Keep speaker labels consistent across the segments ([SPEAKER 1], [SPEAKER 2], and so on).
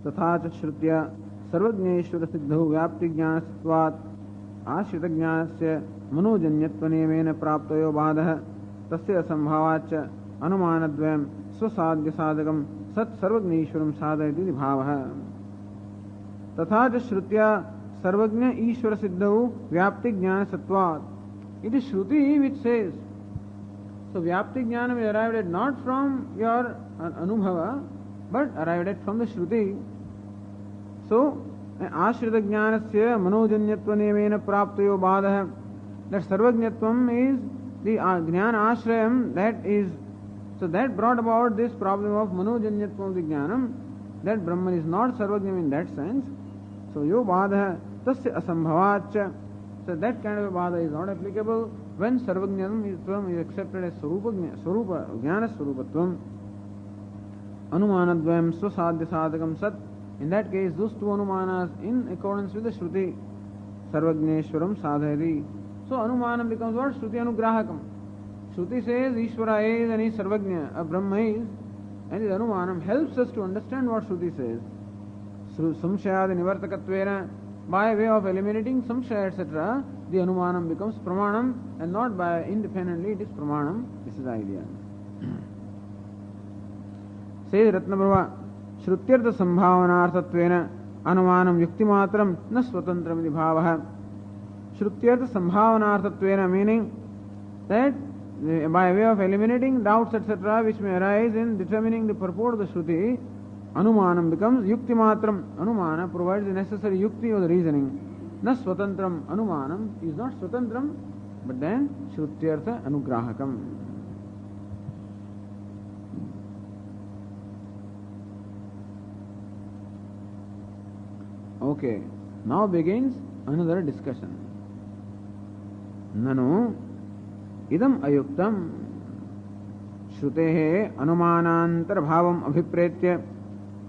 [SPEAKER 1] तथा च श्रुत्या सर्वज्ञेश्वर सिद्धौ व्याप्तिज्ञानत्वात् आश्रितज्ञानस्य मनोजन्यत्वनियमेन प्राप्तयो बाधः तस्य असंभावाच्च अनुमानद्वयं स्वसाध्यसाधकं सत् सर्वज्ञेश्वरं साधयति भावः। तथा च श्रुत्या सर्वज्ञ ईश्वर सिद्धौ व्याप्तिज्ञानत्वात्, it is Shruti which says, so Vyapti-jnanam is arrived at not from your Anubhava, but arrived at from the Shruti. So, Ashrita-jnanasya manojanyatva-niyamena praptayo bādha, that Sarvajñatvam is the Jnana Ashrayam, that is, so that brought about this problem of manojanyatvam of the Jnanam, that Brahman is not Sarvajñam in that sense. So, yo bādha tasya asambhavacha, so that kind of a bādha is not applicable when Sarvajñam is accepted as Swarupa Jnana Swarupatvam. Anumanadvayam Swasadhya Sadhakam Sat. In that case, those two Anumanas in accordance with the Shruti, Sarvajneshwaram Sadhayati. So Anumanam becomes what? Shruti Anugrahakam. Shruti says Ishvara is and is Sarvajña, a Brahma is, and his Anumanam helps us to understand what Shruti says. Samshayadi Nivartakatvena, by way of eliminating samshaya etc., the Anumanam becomes Pramanam, and not by independently it is Pramanam. This is the idea. Says Ratnaprabha, Shrutyartha Sambhavanarthatvena Anumanam Yuktimatram na Swatantram iti bhavaha. Shrutyartha Sambhavanarthatvena, meaning that by way of eliminating doubts etc., which may arise in determining the purport of the Shruti, Anumanam becomes Yuktimatram. Anumana provides the necessary Yukti or the reasoning. Na Swatantram, Anumanam is not Swatantram, but then Shrutyartha Anugrahakam. Okay, now begins another discussion. Nanu idam ayuktam Shrutehe anumanantar bhavam abhipretya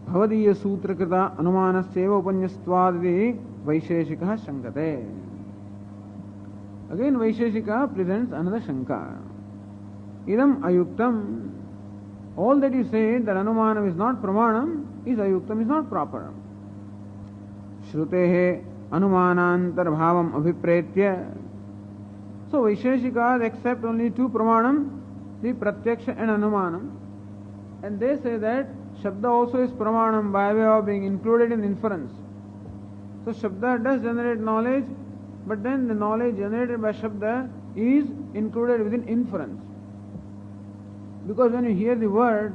[SPEAKER 1] bhavadīya sutrakrita anumanasya upanyastvad vaisheshikah shankate. Again Vaisheshika presents another shanka. Idam ayuktam, all that you say that Anumanam is not pramanam is ayuktam, is not proper. Shrutehe anumanantar bhavam abhipretya. So Vaisheshikas accept only two pramanam, the pratyaksha and anumanam, and they say that Shabda also is pramanam by way of being included in inference. So Shabda does generate knowledge, but then the knowledge generated by Shabda is included within inference. Because when you hear the word,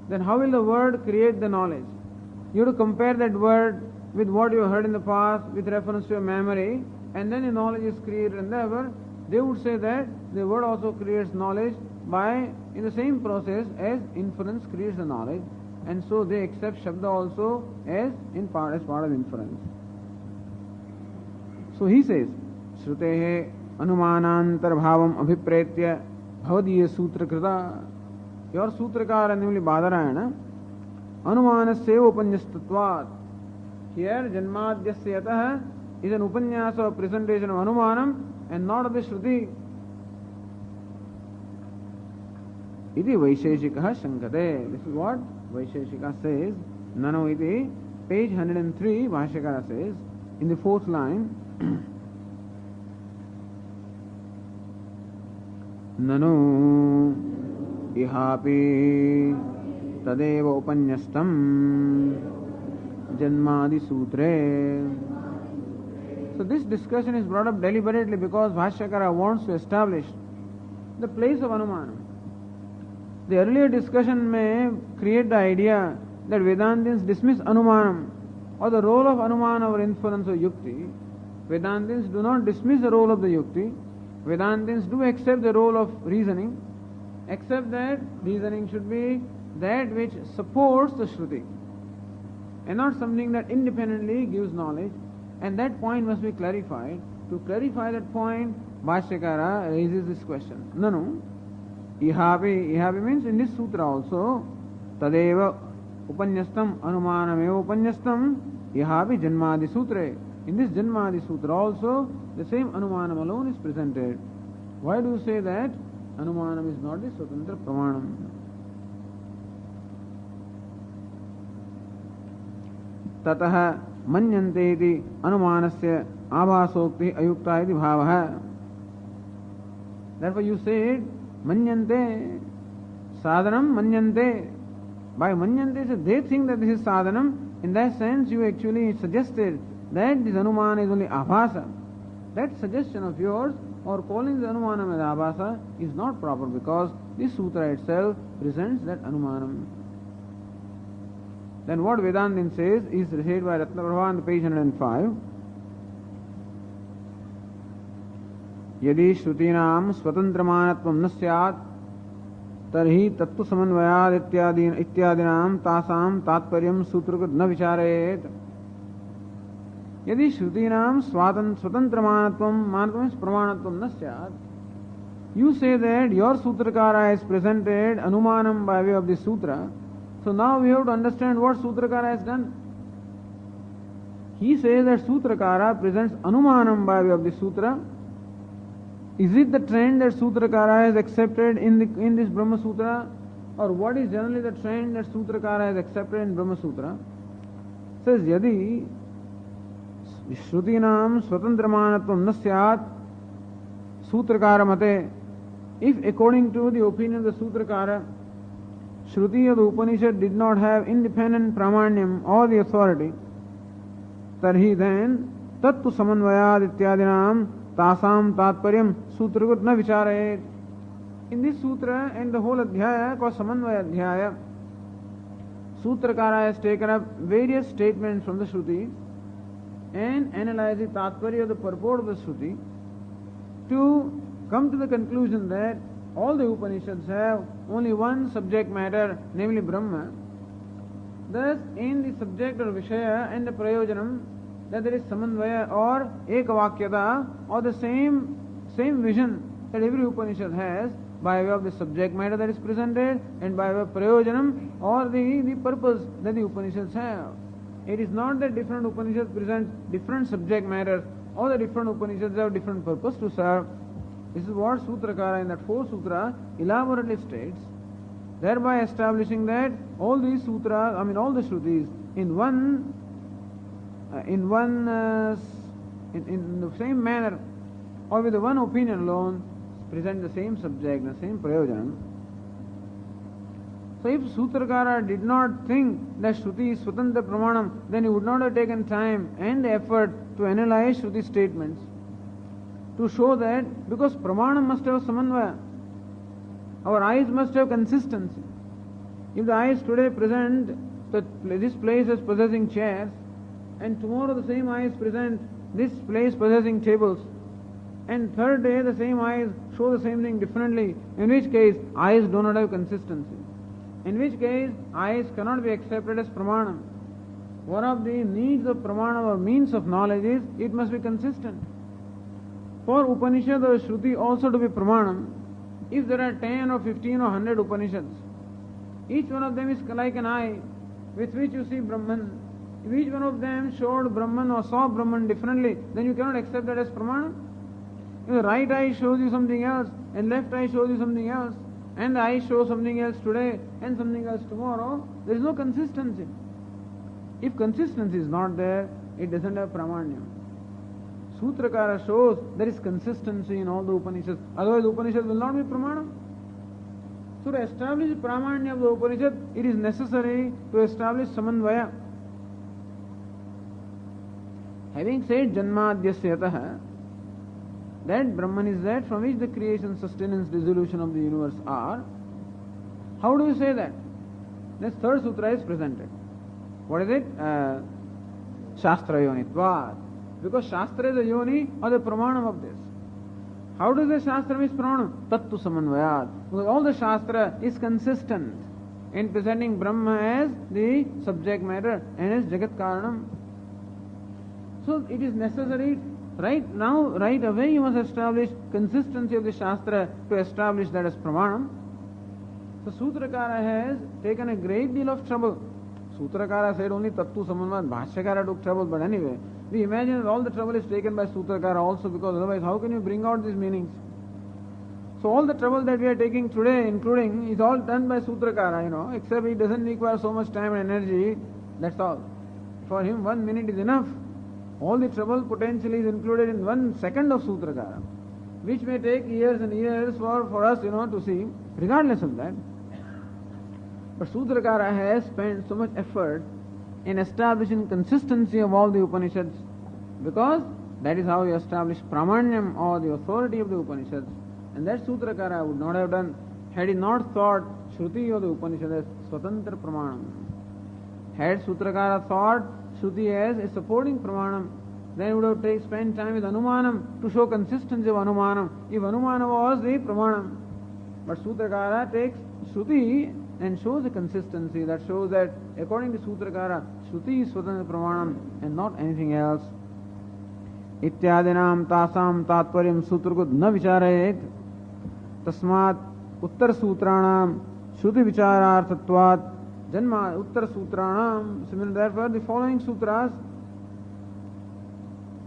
[SPEAKER 1] then how will the word create the knowledge? You have to compare that word with what you heard in the past with reference to your memory, and then the knowledge is created. And therefore, they would say that the word also creates knowledge by, in the same process as inference creates the knowledge. And so they accept Shabda also as part of inference. So he says, Shrutehe anumanantar bhavam abhipretya bhavadīya sutrakrita. Your sutrakara, namely Badarayana, anumanasya upanyastatvat. Here janmadhyasya yatah is an upanyasa of presentation of anumanam and not of the Shruti. Iti Vaisheshikah shankate. This is what Vaisheshika says. Nano iti, page 103, Bhashyakara says, in the fourth line, Nanu ihapi tadeva upanyastam janmadi sutre. So this discussion is brought up deliberately because Bhashyakara wants to establish the place of Anumanam. The earlier discussion may create the idea that Vedantins dismiss Anumanam or the role of Anumana or inference or Yukti. Vedantins do not dismiss the role of the Yukti. Vedantins do accept the role of reasoning, except that reasoning should be that which supports the Shruti and not something that independently gives knowledge. And that point must be clarified. To clarify that point, Bhashyakara raises this question. Nanu ihapi means in this sutra also, tadeva upanyastam anumanameva upanyastam ihapi janmadi sutre. In this janmadi sutra also, the same anumanam alone is presented. Why do you say that anumanam is not the swatantra pramanam? ततः मन्यन्ते इति अनुमानस्य आभासोक्ति अयुक्ता इति भावः. Therefore you said manyante, sadhanam manyante. By manyante, they think that this is sadhanam. In that sense, you actually suggested that this anumana is only abhasa. That suggestion of yours, or calling the anumanam as abhasa, is not proper because this sutra itself presents that anumanam. Then what Vedantin says is said by Ratnaprabha on page 105. यदि श्रुतीनां स्वतंत्रमानत्वं न स्यात् तर्हि तत्तु समन्वयात् इत्यादिनां तासां तात्पर्यं सूत्रकृत् न विचारेत्. यदि श्रुतीनां स्वतंत्रमानत्वं means प्रमाणत्वं न स्यात्, you say that your sutrakara has presented anumanam by way of the sutra. So now we have to understand what sutrakara has done. He says that sutrakara presents anumanam by way of the sutra. Is it the trend that Sutrakara has accepted in this Brahma Sutra? Or what is generally the trend that Sutrakara has accepted in Brahma Sutra? Says, Yadi Shrutinam Swatantramanatvam na syat Sutrakara mate. If according to the opinion of the Sutrakara, Shruti of the Upanishad did not have independent pramanyam or the authority, tarhi then tattu samanvayad ityadinam तासाम तात्पर्यम सूत्रकृत न विचारेत. In this sutra and the whole adhyaya called Samanvaya Adhyaya, Sutrakara has taken up various statements from the Shruti and analyzed the Tatparya of the purport of the Shruti to come to the conclusion that all the Upanishads have only one subject matter, namely Brahma. Thus, in the subject or Vishaya and the Prayojanam, that there is Samanvaya or Ekavakyata or the same vision that every Upanishad has by way of the subject matter that is presented and by way of Prayojanam or the purpose that the Upanishads have. It is not that different Upanishads present different subject matters or the different Upanishads have different purpose to serve. This is what Sutrakara in that 4th Sutra elaborately states, thereby establishing that all these sutras, all the Shrutis in the same manner or with the one opinion alone present the same subject, the same prayojanam. So if Sutrakara did not think that Shruti is Swatantra Pramanam, then he would not have taken time and effort to analyze Shruti statements to show that because Pramanam must have Samanvaya, our eyes must have consistency. If the eyes today present that this place as possessing chairs, and tomorrow the same eyes present this place possessing tables, and third day the same eyes show the same thing differently, in which case eyes do not have consistency. In which case eyes cannot be accepted as pramanam. One of the needs of pramanam or means of knowledge is it must be consistent. For Upanishad or Shruti also to be pramanam, if there are 10 or 15 or 100 Upanishads, each one of them is like an eye with which you see Brahman. If each one of them showed Brahman or saw Brahman differently, then you cannot accept that as pramana. If the right eye shows you something else, and left eye shows you something else, and the eye shows something else today and something else tomorrow, there is no consistency. If consistency is not there, it doesn't have pramanyam. Sutrakara shows there is consistency in all the Upanishads, otherwise the Upanishad will not be pramana. So to establish pramanya of the Upanishad, it is necessary to establish samanvaya. Having said Janmadhyasya yatah, that Brahman is that from which the creation, sustenance, dissolution of the universe are, how do you say that? This 3rd sutra is presented. What is it? Shastra yonitvat. Because Shastra is a yoni or the pramanam of this. How does the Shastra is pramanam? Tattu samanvayat. Because all the Shastra is consistent in presenting Brahma as the subject matter and as Jagat Karanam. So it is necessary right away you must establish consistency of the Shastra to establish that as pramanam. So Sutrakara has taken a great deal of trouble. Sutrakara said only Tattu Samanvayat, Bhashyakara took trouble, but anyway, we imagine that all the trouble is taken by Sutrakara also, because otherwise how can you bring out these meanings? So all the trouble that we are taking today, including, is all done by Sutrakara, except it doesn't require so much time and energy, that's all. For him 1 minute is enough. All the trouble potentially is included in 1 second of Sutrakara, which may take years and years for us, to see, regardless of that. But Sutrakara has spent so much effort in establishing consistency of all the Upanishads, because that is how you establish Pramanyam, or the authority of the Upanishads. And that Sutrakara would not have done had he not thought Shruti of the Upanishad as Swatantra Pramanam. Had Sutrakara thought Shruti as a supporting Pramanam, then he would have spent time with Anumanam to show consistency of Anumanam, if Anumana was the Pramanam. But Sutrakara takes Shruti and shows a consistency that shows that according to Sutrakara, Shruti is Swatantra Pramanam and not anything else. इत्यादिनाम तासाम तात्पर्यम सूत्र को न विचारयेत तस्मात् उत्तर सूत्राणाम श्रुति विचारार्थत्वात् जन्मा उत्तर सूत्राणाम. Similarly, therefore, the following sutras,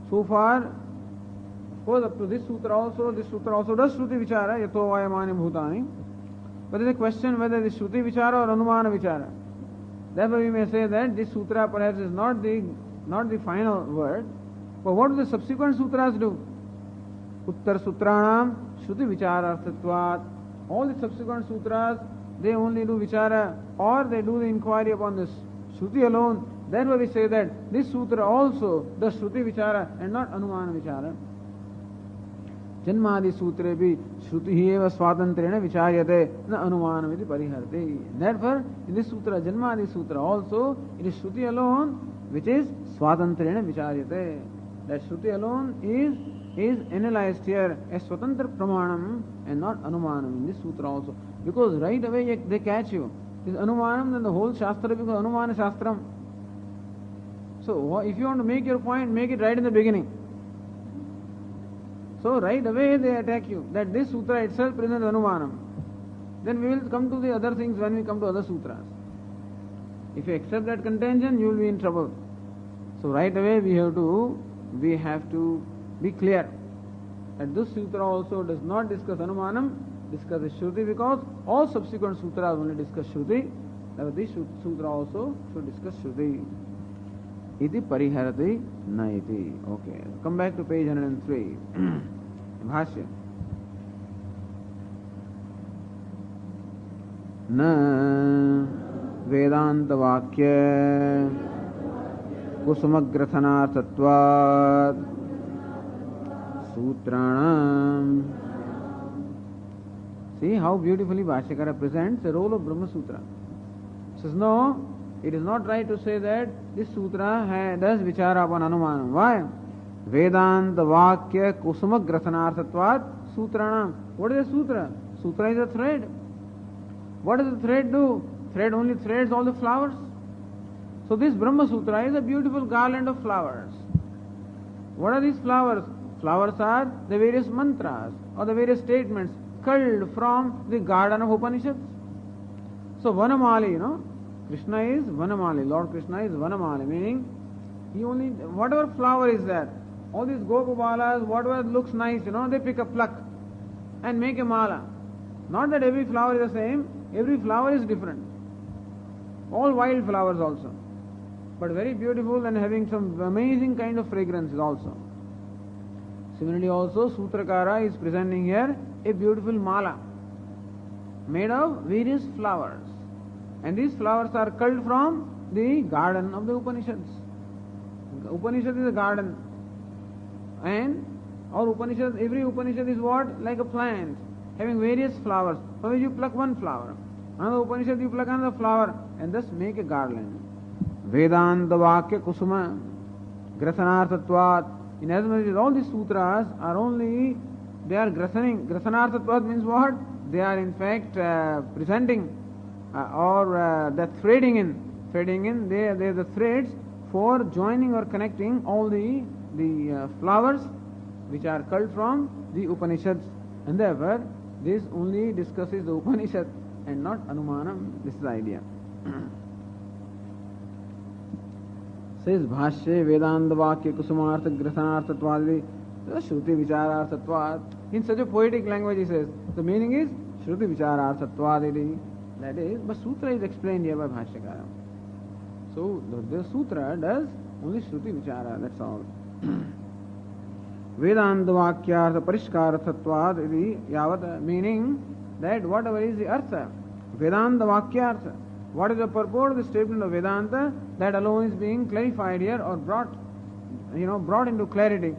[SPEAKER 1] so far, of course, up to this sutra also does Shruti vichara, yato vayamani bhutani. But there is a question whether this Shruti vichara or Anumana vichara. Therefore, we may say that this sutra perhaps is not the final word. But what do the subsequent sutras do? Uttar Sutranam Shruti Vichararthatvat. All the subsequent sutras, they only do vichara, or they do the inquiry upon this Shruti alone. Therefore we say that this sutra also does Shruti vichara and not Anumana vichara. Janmadi sutre bhi Shruti hi eva swatantrena vicharyate na Anumanam iti pariharti. Therefore, in this sutra, Janmadi sutra also, it is Shruti alone which is swatantrena vicharyate. That Shruti alone is analyzed here as Swatantra Pramanam and not Anumanam in this sutra also. Because right away they catch you. If Anumanam, then the whole Shastra becomes Anumana Shastram. So if you want to make your point, make it right in the beginning. So right away they attack you, that this sutra itself presents Anumanam. Then we will come to the other things when we come to other sutras. If you accept that contention, you will be in trouble. So right away we have to be clear that this sutra also does not discuss Anumanam, discusses Shruti, because all subsequent sutras only discuss Shruti. Therefore this sutra also should discuss Shruti. Iti pariharati na iti. Okay, come back to page 103. Bhashya. Na Vedanta Vakya कुसुमग्रथनार्थत्वात् सूत्राणाम. See how beautifully Bhashyakara presents the role of Brahma Sutra. Says no, it is not right to say that this sutra does vichara upon Anumanam. Why? Vedanta Vakya Kusumagrashanarthatvat Sutranam. What is a sutra? Sutra is a thread. What does the thread do? Thread only threads all the flowers. So this Brahma Sutra is a beautiful garland of flowers. What are these flowers? Flowers are the various mantras or the various statements culled from the garden of Upanishads. So Vanamali, Krishna is Vanamali. Lord Krishna is Vanamali, meaning he only, whatever flower is there, all these Gopabalas, whatever looks nice, they pick a pluck and make a mala. Not that every flower is the same, every flower is different. All wild flowers also, but very beautiful and having some amazing kind of fragrances also. Similarly also, Sutrakara is presenting here a beautiful mala made of various flowers. And these flowers are culled from the garden of the Upanishads. Upanishad is a garden. And our Upanishad, every Upanishad is what? Like a plant, having various flowers. From which you pluck one flower. Another Upanishad you pluck another flower and thus make a garland. Vedanta Vakya Kusuma Grasanarthatvat. In as much as all these sutras are only, they are grasaning. Grasanarthatvat means what? They are in fact presenting the threading in. They are the threads for joining or connecting all the flowers which are culled from the Upanishads. And therefore, this only discusses the Upanishad and not Anumanam. This is the idea. Says Bhashya Vedanta Vakya Kusumartha Grasanarthatvad Shruti Vichararthatvad. In such a poetic language he says, the meaning is Shruti Vichararthatvad. That is, but Sutra is explained here by Bhashyakara. So the sutra does only Shruti Vichara, that's all. Vedanta Vakyartha Parishkarathatvad iti yavat, meaning that whatever is the Artha, Vedanta Vakyartha, what is the purport of the statement of Vedanta, that alone is being clarified here or brought into clarity.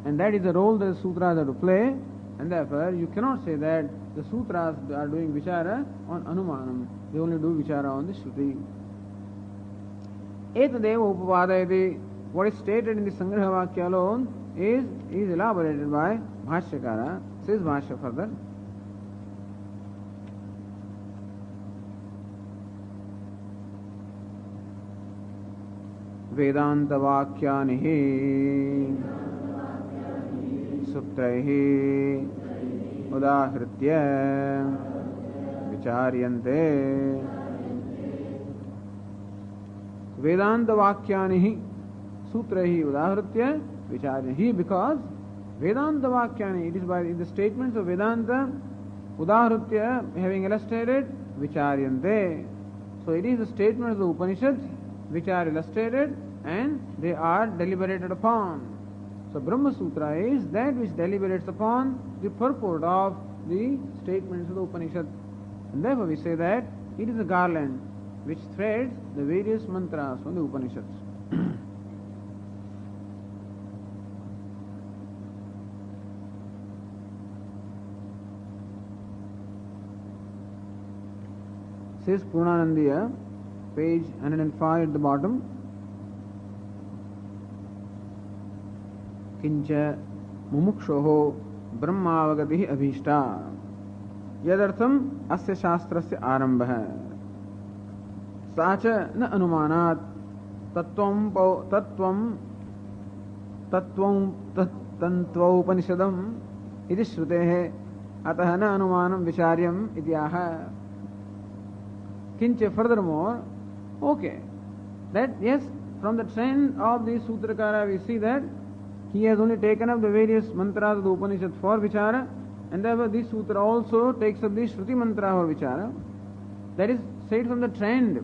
[SPEAKER 1] And that is the role that the sutras have to play, and therefore you cannot say that the sutras are doing Vichara on Anumanam. They only do Vichara on the Shruti. Etadeva Upapadayati, what is stated in the Sangraha Vakya alone is elaborated by Bhashyakara, says Bhashya further. Vedanta Vakyanihi Sutraihi Udahritya Vicharyante. Vedanta Vakyanihi Sutraihi Udahritya Vicharyante. Because Vedanta Vakyani, it is by the statements of Vedanta Udahritya, having illustrated Vicharyante. So it is the statement of the Upanishads which are illustrated and they are deliberated upon. So Brahma Sutra is that which deliberates upon the purport of the statements of the Upanishad. And therefore we say that it is a garland which threads the various mantras from the Upanishads. Says Purnanandiya, page 105 at the bottom. Kincha mumukshoho brahmavagatihi abhishta yadartham asya shastrasya arambha sacha na anumanat tattvam tantva upanishadam iti shrutehe atah na anumanam vicharyam ityaha. Kincha, furthermore, okay, that yes, from the trend of the Sutrakara we see that he has only taken up the various mantras of the Upanishad for Vichara, and therefore this Sutra also takes up the Shruti mantra for Vichara. That is said from the trend.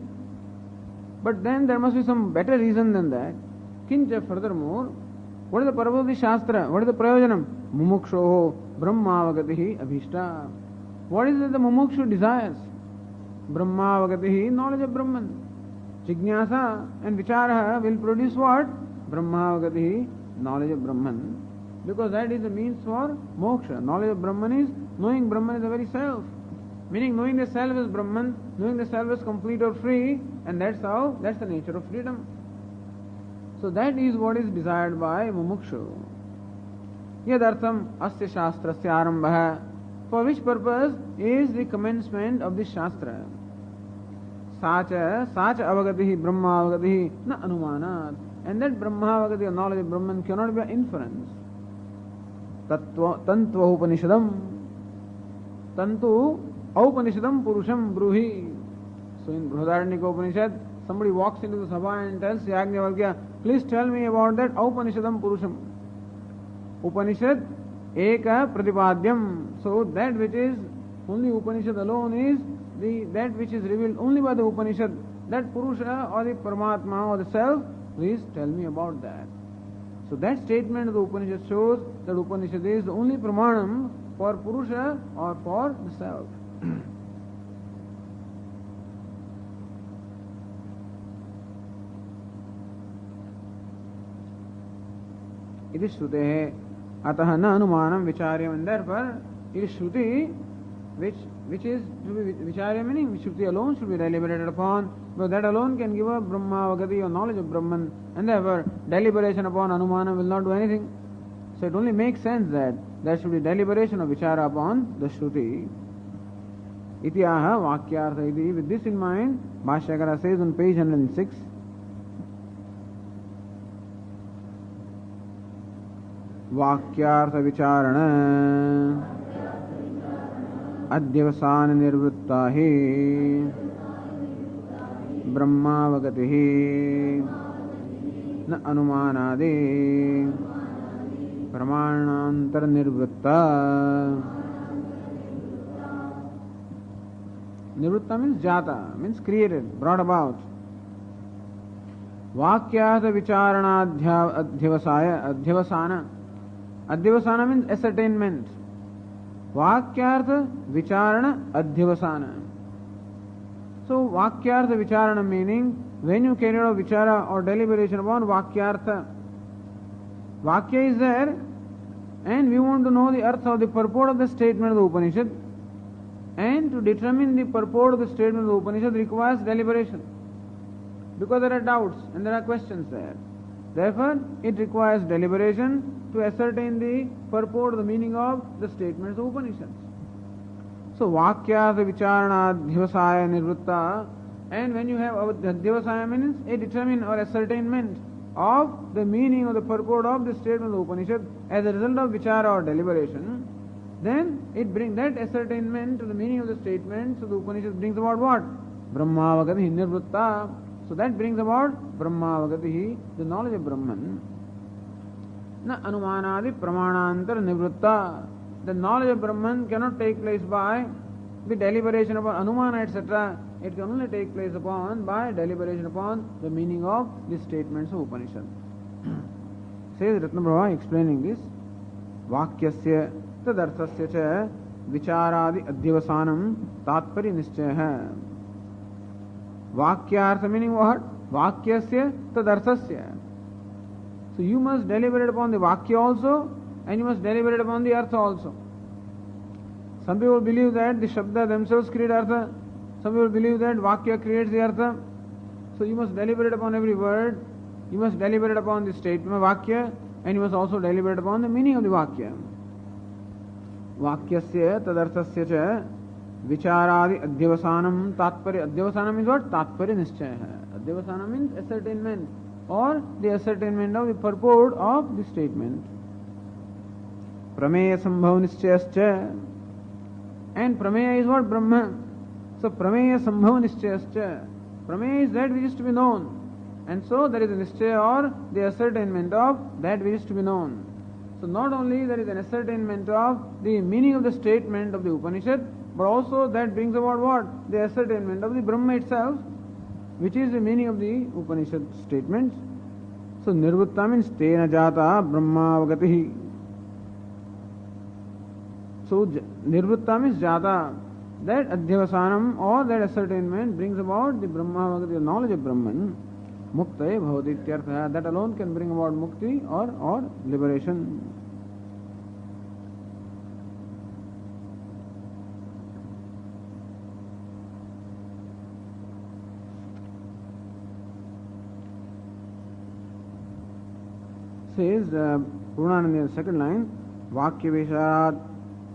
[SPEAKER 1] But then there must be some better reason than that. Kincha, furthermore, what is the purpose of the Shastra? What is the Prayojanam? Mumukshoho brahmavagatihi abhishta. What is it the Mumukshu desires? Brahmavagatihi, knowledge of Brahman. Jignasa and Vichara will produce what? Brahmavagatihi, knowledge of Brahman. Because that is the means for moksha. Knowledge of Brahman is knowing Brahman is the very self. Meaning knowing the self is Brahman, knowing the self is complete or free, and that's the nature of freedom. So that is what is desired by mumukshu. Yadartham asya shastrasya arambha. For which purpose is the commencement of this Shastra. Sacha avagatihi brahma avagatihi na anumanat. And that brahma avagati, knowledge of Brahman, cannot be an inference. Tantva upanishadam. Tantu aupanishadam purusham bruhi. So in Brihadaranyaka Upanishad, somebody walks into the sabha and tells Yajnavalkya, please tell me about that aupanishadam purusham. Upanishad eka pratipadyam. So that which is only Upanishad alone is that which is revealed only by the Upanishad. That Purusha or the Paramatma or the Self, please tell me about that. So that statement of the Upanishad shows that Upanishad is the only Pramanam for Purusha or for the Self. It is Shrutehe atah na anumanam vicharyam, and therefore it is Shruti which is to be vicharyam, meaning Shruti alone should be deliberated upon, but that alone can give a Brahmavagati or knowledge of Brahman, and therefore deliberation upon Anumanam will not do anything. So it only makes sense that there should be deliberation of vichara upon the Shruti. Ityaha Vakyartha iti. With this in mind, Bhashyakara says on page 106, Vakyartha vicharana adyavasana nirvrittahi brahmavagatihi na anumanadi pramanantar nirvritta. Nirvritta means jata, means created, brought about. वाक्यार्थ विचारणाध्यवसाय अध्यवसान. Adhyavasana means ascertainment. Vakyartha Vicharana Adhyavasana. So Vakyartha Vicharana meaning when you carry out vichara or deliberation upon Vakyartha. Vakya is there and we want to know the earth or the purport of the statement of the Upanishad. And to determine the purport of the statement of the Upanishad requires deliberation. Because there are doubts and there are questions there. Therefore, it requires deliberation to ascertain the purport, the meaning of the statements of Upanishads. So, Vakyartha Vicharana Adhyavasaya Nirvritta, and when you have Adhyavasaya means a determined or ascertainment of the meaning of the purport of the statement of the Upanishad as a result of Vichara or deliberation, then it brings that ascertainment to the meaning of the statements of the Upanishad brings about what? Brahmavagati Nirvritta. So that brings about Brahmavagati, the knowledge of Brahman. Na anumanadi pramanantar nivritta. The knowledge of Brahman cannot take place by the deliberation upon Anumana, etc. It can only take place upon by deliberation upon the meaning of the statements of Upanishad. Says Ratnaprabha explaining this. Vakyasya tadarthasya cha vicharadi adhyavasanam tatpari nischaya. Vakyartha meaning what? Vakyasya tadarthasya. So you must deliberate upon the Vakya also and you must deliberate upon the Artha also. Some people believe that the Shabda themselves create Artha. Some people believe that Vakya creates the Artha. So you must deliberate upon every word. You must deliberate upon the statement Vakya and you must also deliberate upon the meaning of the Vakya. Vakyasya tadarthasya cha vicharadi adhyavasanam tatparya. Adhyavasana means what? Tatparya nischaya. Adhyavasana means ascertainment or the ascertainment of the purport of the statement. Prameya sambhav nischayascha. And prameya is what? Brahma. So prameya sambhav nischayascha. Prameya is that which is to be known. And so there is a nischaya or the ascertainment of that which is to be known. So not only there is an ascertainment of the meaning of the statement of the Upanishad, but also that brings about what? The ascertainment of the Brahma itself, which is the meaning of the Upanishad statements. So nirvutta means tena jata brahmavagati. So nirvutta means jata. That adhyavasanam or that ascertainment brings about the brahmavagati, the knowledge of Brahman. Muktaye bhavati ityartha. That alone can bring about mukti or liberation. Says Purnananda in the second line, Vakya Visharat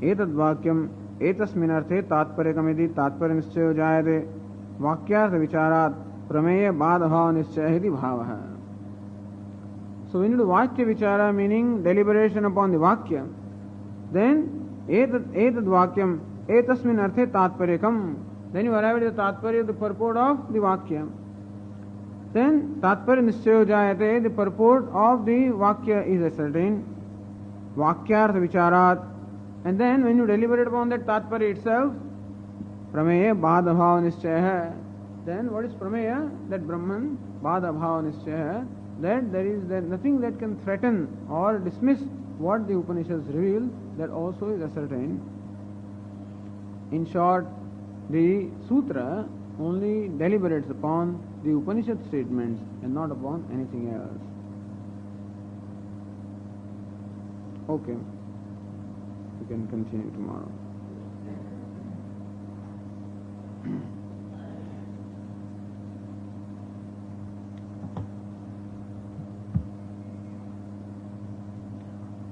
[SPEAKER 1] Etad Vakyam Etasminarthe Tatparyakam Tatparya Nischaya Jayate Vakyartha Vicharat Prameya Badabhava Nischaya Hiti Bhavaha. So when you do Vakya Vichara meaning deliberation upon the Vakya, then Etad Vakyam Etasmin Arthe Tatparyakam, then you arrive at the Tatparya, the purport of the Vakya. Then Tatparya Nischaya Jayate, the purport of the Vakya is ascertained. Vakyartha Vicharat. And then when you deliberate upon that Tatparya itself, Prameya Badabhava Nischaya. Then what is Prameya? That Brahman, Badabhava Nischaya, that there is nothing that can threaten or dismiss what the Upanishads reveal, that also is ascertained. In short, the Sutra only deliberates upon the Upanishad statements and not upon anything else. Okay, we can continue tomorrow.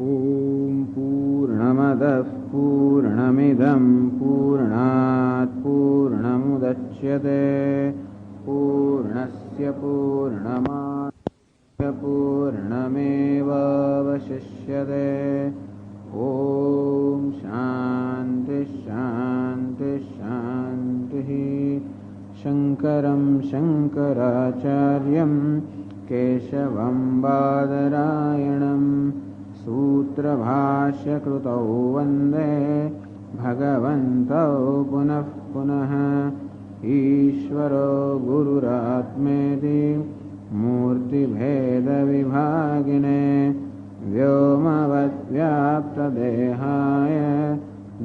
[SPEAKER 1] Om Purnamadah Purnamidam Purnat Purnamudachyate Purnasya Purnamadya Purnameva Vashishyate. Om Shanti Shanti Shanti. Shankaram Shankaracharyam Keshavam Badarayanam Sutra Bhashya Krutau Vande Bhagavantau Punah Punah Ishvaro Gururatmeti मूर्तिभेदविभागिने व्योमवद्व्याप्तदेहाय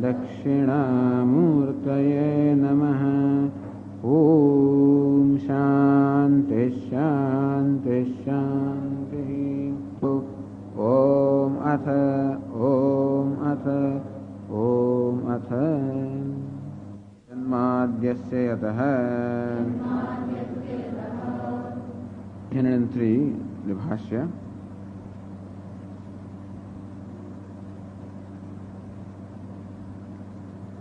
[SPEAKER 1] दक्षिणामूर्तये नमः। ॐ शान्ति शान्ति शान्तिः। ॐ अथ जन्माद्यस्य यतः 103 विभाष्य।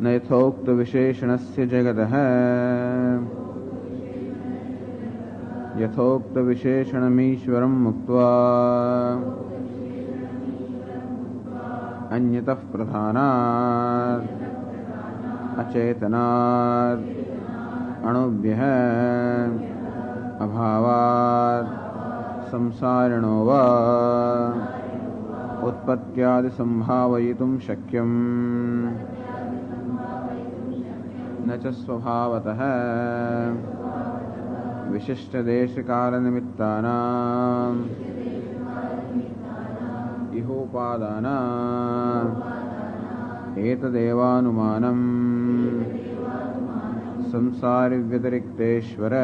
[SPEAKER 1] न यथोक्त विशेषणस्य जगतः यथोक्त विशेषणमीश्वरं मुक्त्वा अन्यतः प्रधानात् अचेतनात् अणुभ्यः अभावात् संसारिणो वा उत्पत्त्यादि संभावयितुं शक्यम् न च स्वभावतः विशिष्टदेशकालनिमित्तानाम् इहोपादानाम् एतदेवानुमानम् संसारिव्यतिरिक्तेश्वर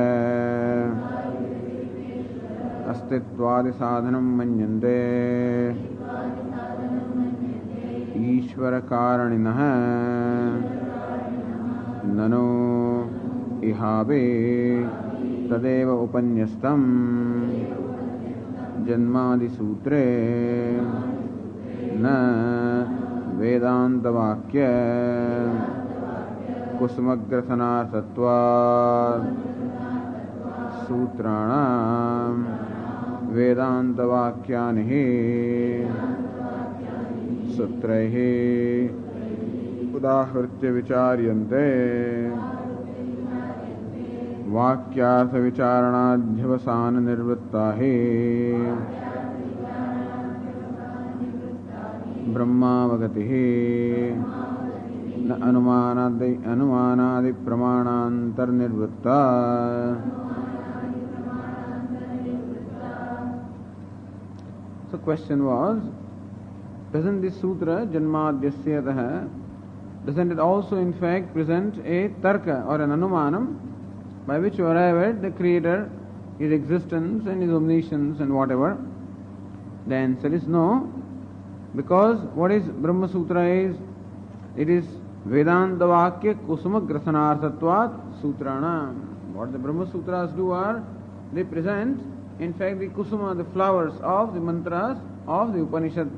[SPEAKER 1] अस्तित्वादिसाधनं मन्यन्ते ईश्वरकारणिनः ननु इहापि तदेव उपन्यस्तं जन्मादिसूत्रे न वेदान्तवाक्य कुसुमग्रथनार्थत्वात् सूत्राणां वेदान्तवाक्यानि हि सूत्रैः उदाहृत्य विचार्यन्ते वाक्यार्थविचारणाध्यवसाननिर्वृत्ता हि ब्रह्मावगतिः न अनुमानादि प्रमाणान्तर्निर्वृत्ता। So question was, doesn't this sutra Janmadyasyatah, doesn't it also in fact present a tarka or an anumanam by which you arrive at the creator, his existence and his omniscience and whatever? The answer is no, because what is Brahma Sutra is, it is Vedanta Vakya Kusuma Grasanarthatvat Sutrana. What the Brahma Sutras do are, they present in fact the kusuma, the flowers of the mantras of the Upanishad.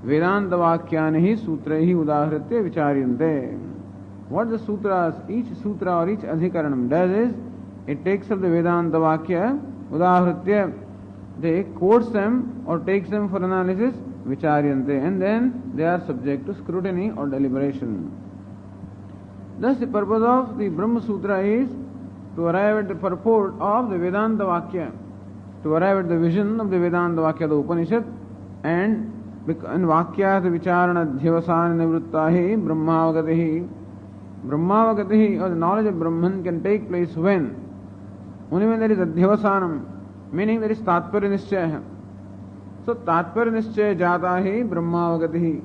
[SPEAKER 1] Vedanta Vakyani Sutrahi Udahritya Vicharyante. What the sutras, each sutra or each adhikaranam does is, it takes up the Vedanta Vakya, Udahritya, they quotes them or takes them for analysis, Vicharyante, and then they are subject to scrutiny or deliberation. Thus the purpose of the Brahma Sutra is to arrive at the purport of the Vedanta Vakya, to arrive at the vision of the Vedanta Vakya, the Upanishad, and Vakyat Vicharana Dhyavasana Nivruttahi Brahmavagatihi. Brahmavagatihi, or the knowledge of Brahman, can take place when? Only when there is Adhyavasanam, meaning there is Tatparya Nischaya. So Tatparya Nischaya Jatahi Brahmavagatihi.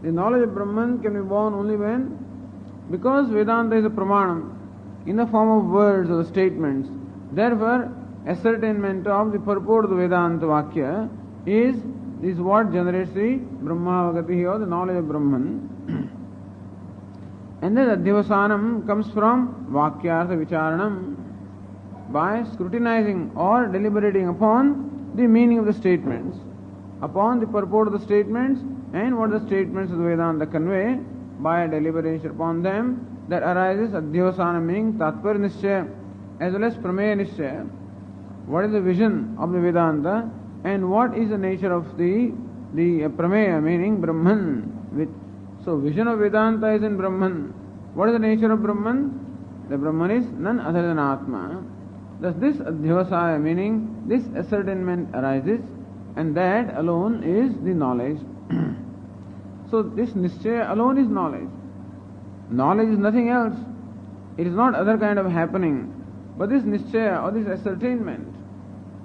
[SPEAKER 1] The knowledge of Brahman can be born only when? Because Vedanta is a pramanam in the form of words or statements. Therefore, ascertainment of the purport of the Vedanta Vakya is what generates the Brahmavagatihi, or the knowledge of Brahman. And then Adhyavasanam comes from Vakyartha Vicharanam, by scrutinizing or deliberating upon the meaning of the statements, upon the purport of the statements and what the statements of the Vedanta convey. By deliberation upon them, that arises Adhyavasana, meaning Tatparya Nischaya, as well as Prameya Nischaya. What is the vision of the Vedanta and what is the nature of the Prameya, meaning Brahman. So vision of Vedanta is in Brahman. What is the nature of Brahman? The Brahman is none other than Atma. Thus this Adhyavasaya, meaning this ascertainment arises, and that alone is the knowledge. So this Nischaya alone is knowledge. Knowledge is nothing else. It is not other kind of happening. But this Nischaya, or this ascertainment,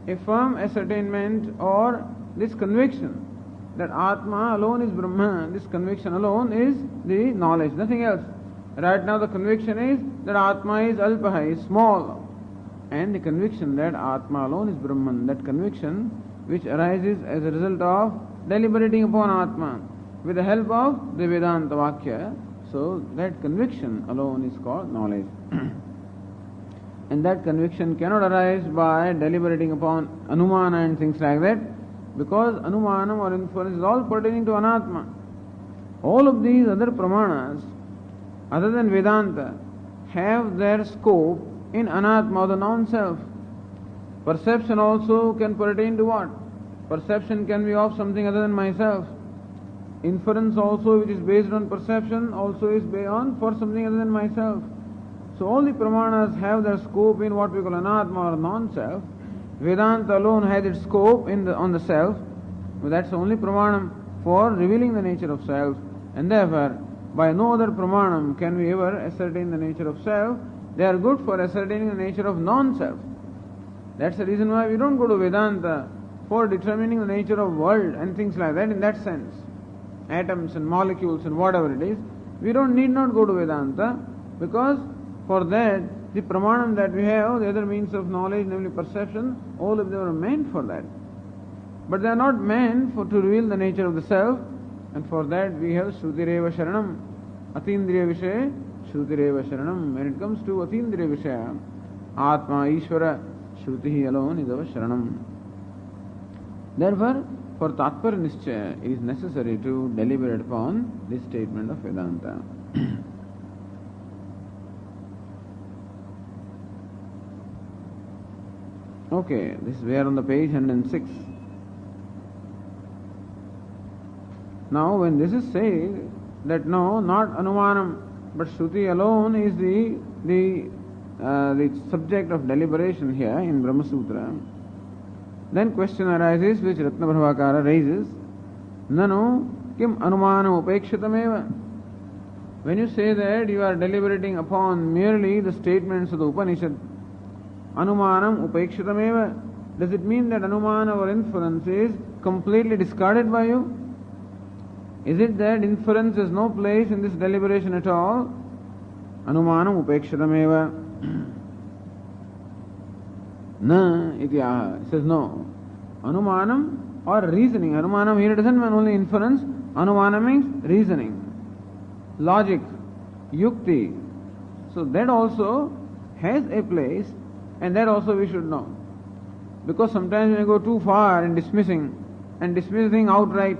[SPEAKER 1] a firm ascertainment or this conviction that Atma alone is Brahman, this conviction alone is the knowledge, nothing else. Right now the conviction is that Atma is Alpaha, is small. And the conviction that Atma alone is Brahman, that conviction which arises as a result of deliberating upon Atma with the help of the Vedanta Vakya. So that conviction alone is called knowledge. And that conviction cannot arise by deliberating upon Anumana and things like that, because Anumanam or inference is all pertaining to Anatma. All of these other Pramanas, other than Vedanta, have their scope in Anatma, the non-self. Perception also can pertain to what? Perception can be of something other than myself. Inference also, which is based on perception, also is based on for something other than myself. So all the Pramanas have their scope in what we call Anatma or non-self. Vedanta alone has its scope on the self, but that's the only Pramanam for revealing the nature of self, and therefore by no other Pramanam can we ever ascertain the nature of self. They are good for ascertaining the nature of non-self. That's the reason why we don't go to Vedanta for determining the nature of world and things like that in that sense. Atoms and molecules and whatever it is, we need not go to Vedanta, because for that the Pramanam that we have, the other means of knowledge, namely perception, all of them are meant for that. But they are not meant to reveal the nature of the self, and for that we have Shrutireva Sharanam, Atindriya Vishaya, Shrutireva Sharanam. When it comes to Atindriya Vishaya, Atma, Ishvara, Shruti alone is our Sharanam. Therefore, for Tatpara Nischaya, it is necessary to deliberate upon this statement of Vedanta. Okay, we are on the page 106. Now, when this is said that no, not Anumanam, but Shruti alone is the subject of deliberation here in Brahma Sutra, then question arises which Ratnabhavakara raises, Nanu kim Anumanam upekshitameva. When you say that you are deliberating upon merely the statements of the Upanishad, Anumanam upekshitameva, does it mean that Anumana or inference is completely discarded by you? Is it that inference has no place in this deliberation at all? Anumanam upekshitameva. Na iti aha. It says no. Anumanam or reasoning. Anumanam here doesn't mean only inference. Anumana means reasoning, logic, yukti. So that also has a place, and that also we should know. Because sometimes when you go too far in dismissing outright,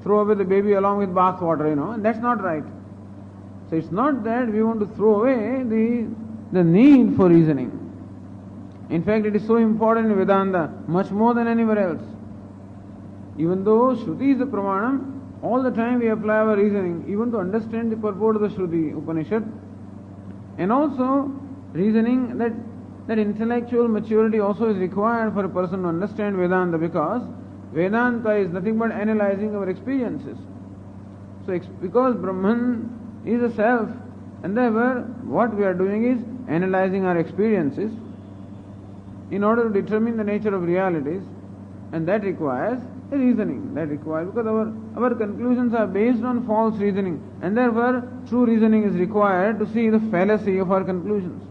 [SPEAKER 1] throw away the baby along with bath water, and that's not right. So it's not that we want to throw away the need for reasoning. In fact, it is so important in Vedanta, much more than anywhere else. Even though Shruti is the Pramanam, all the time we apply our reasoning, even to understand the purport of the Shruti, Upanishad, and also reasoning that intellectual maturity also is required for a person to understand Vedanta, because Vedanta is nothing but analyzing our experiences. So because Brahman is a self, and therefore what we are doing is analyzing our experiences in order to determine the nature of realities, and that requires a reasoning. Because our conclusions are based on false reasoning, and therefore true reasoning is required to see the fallacy of our conclusions.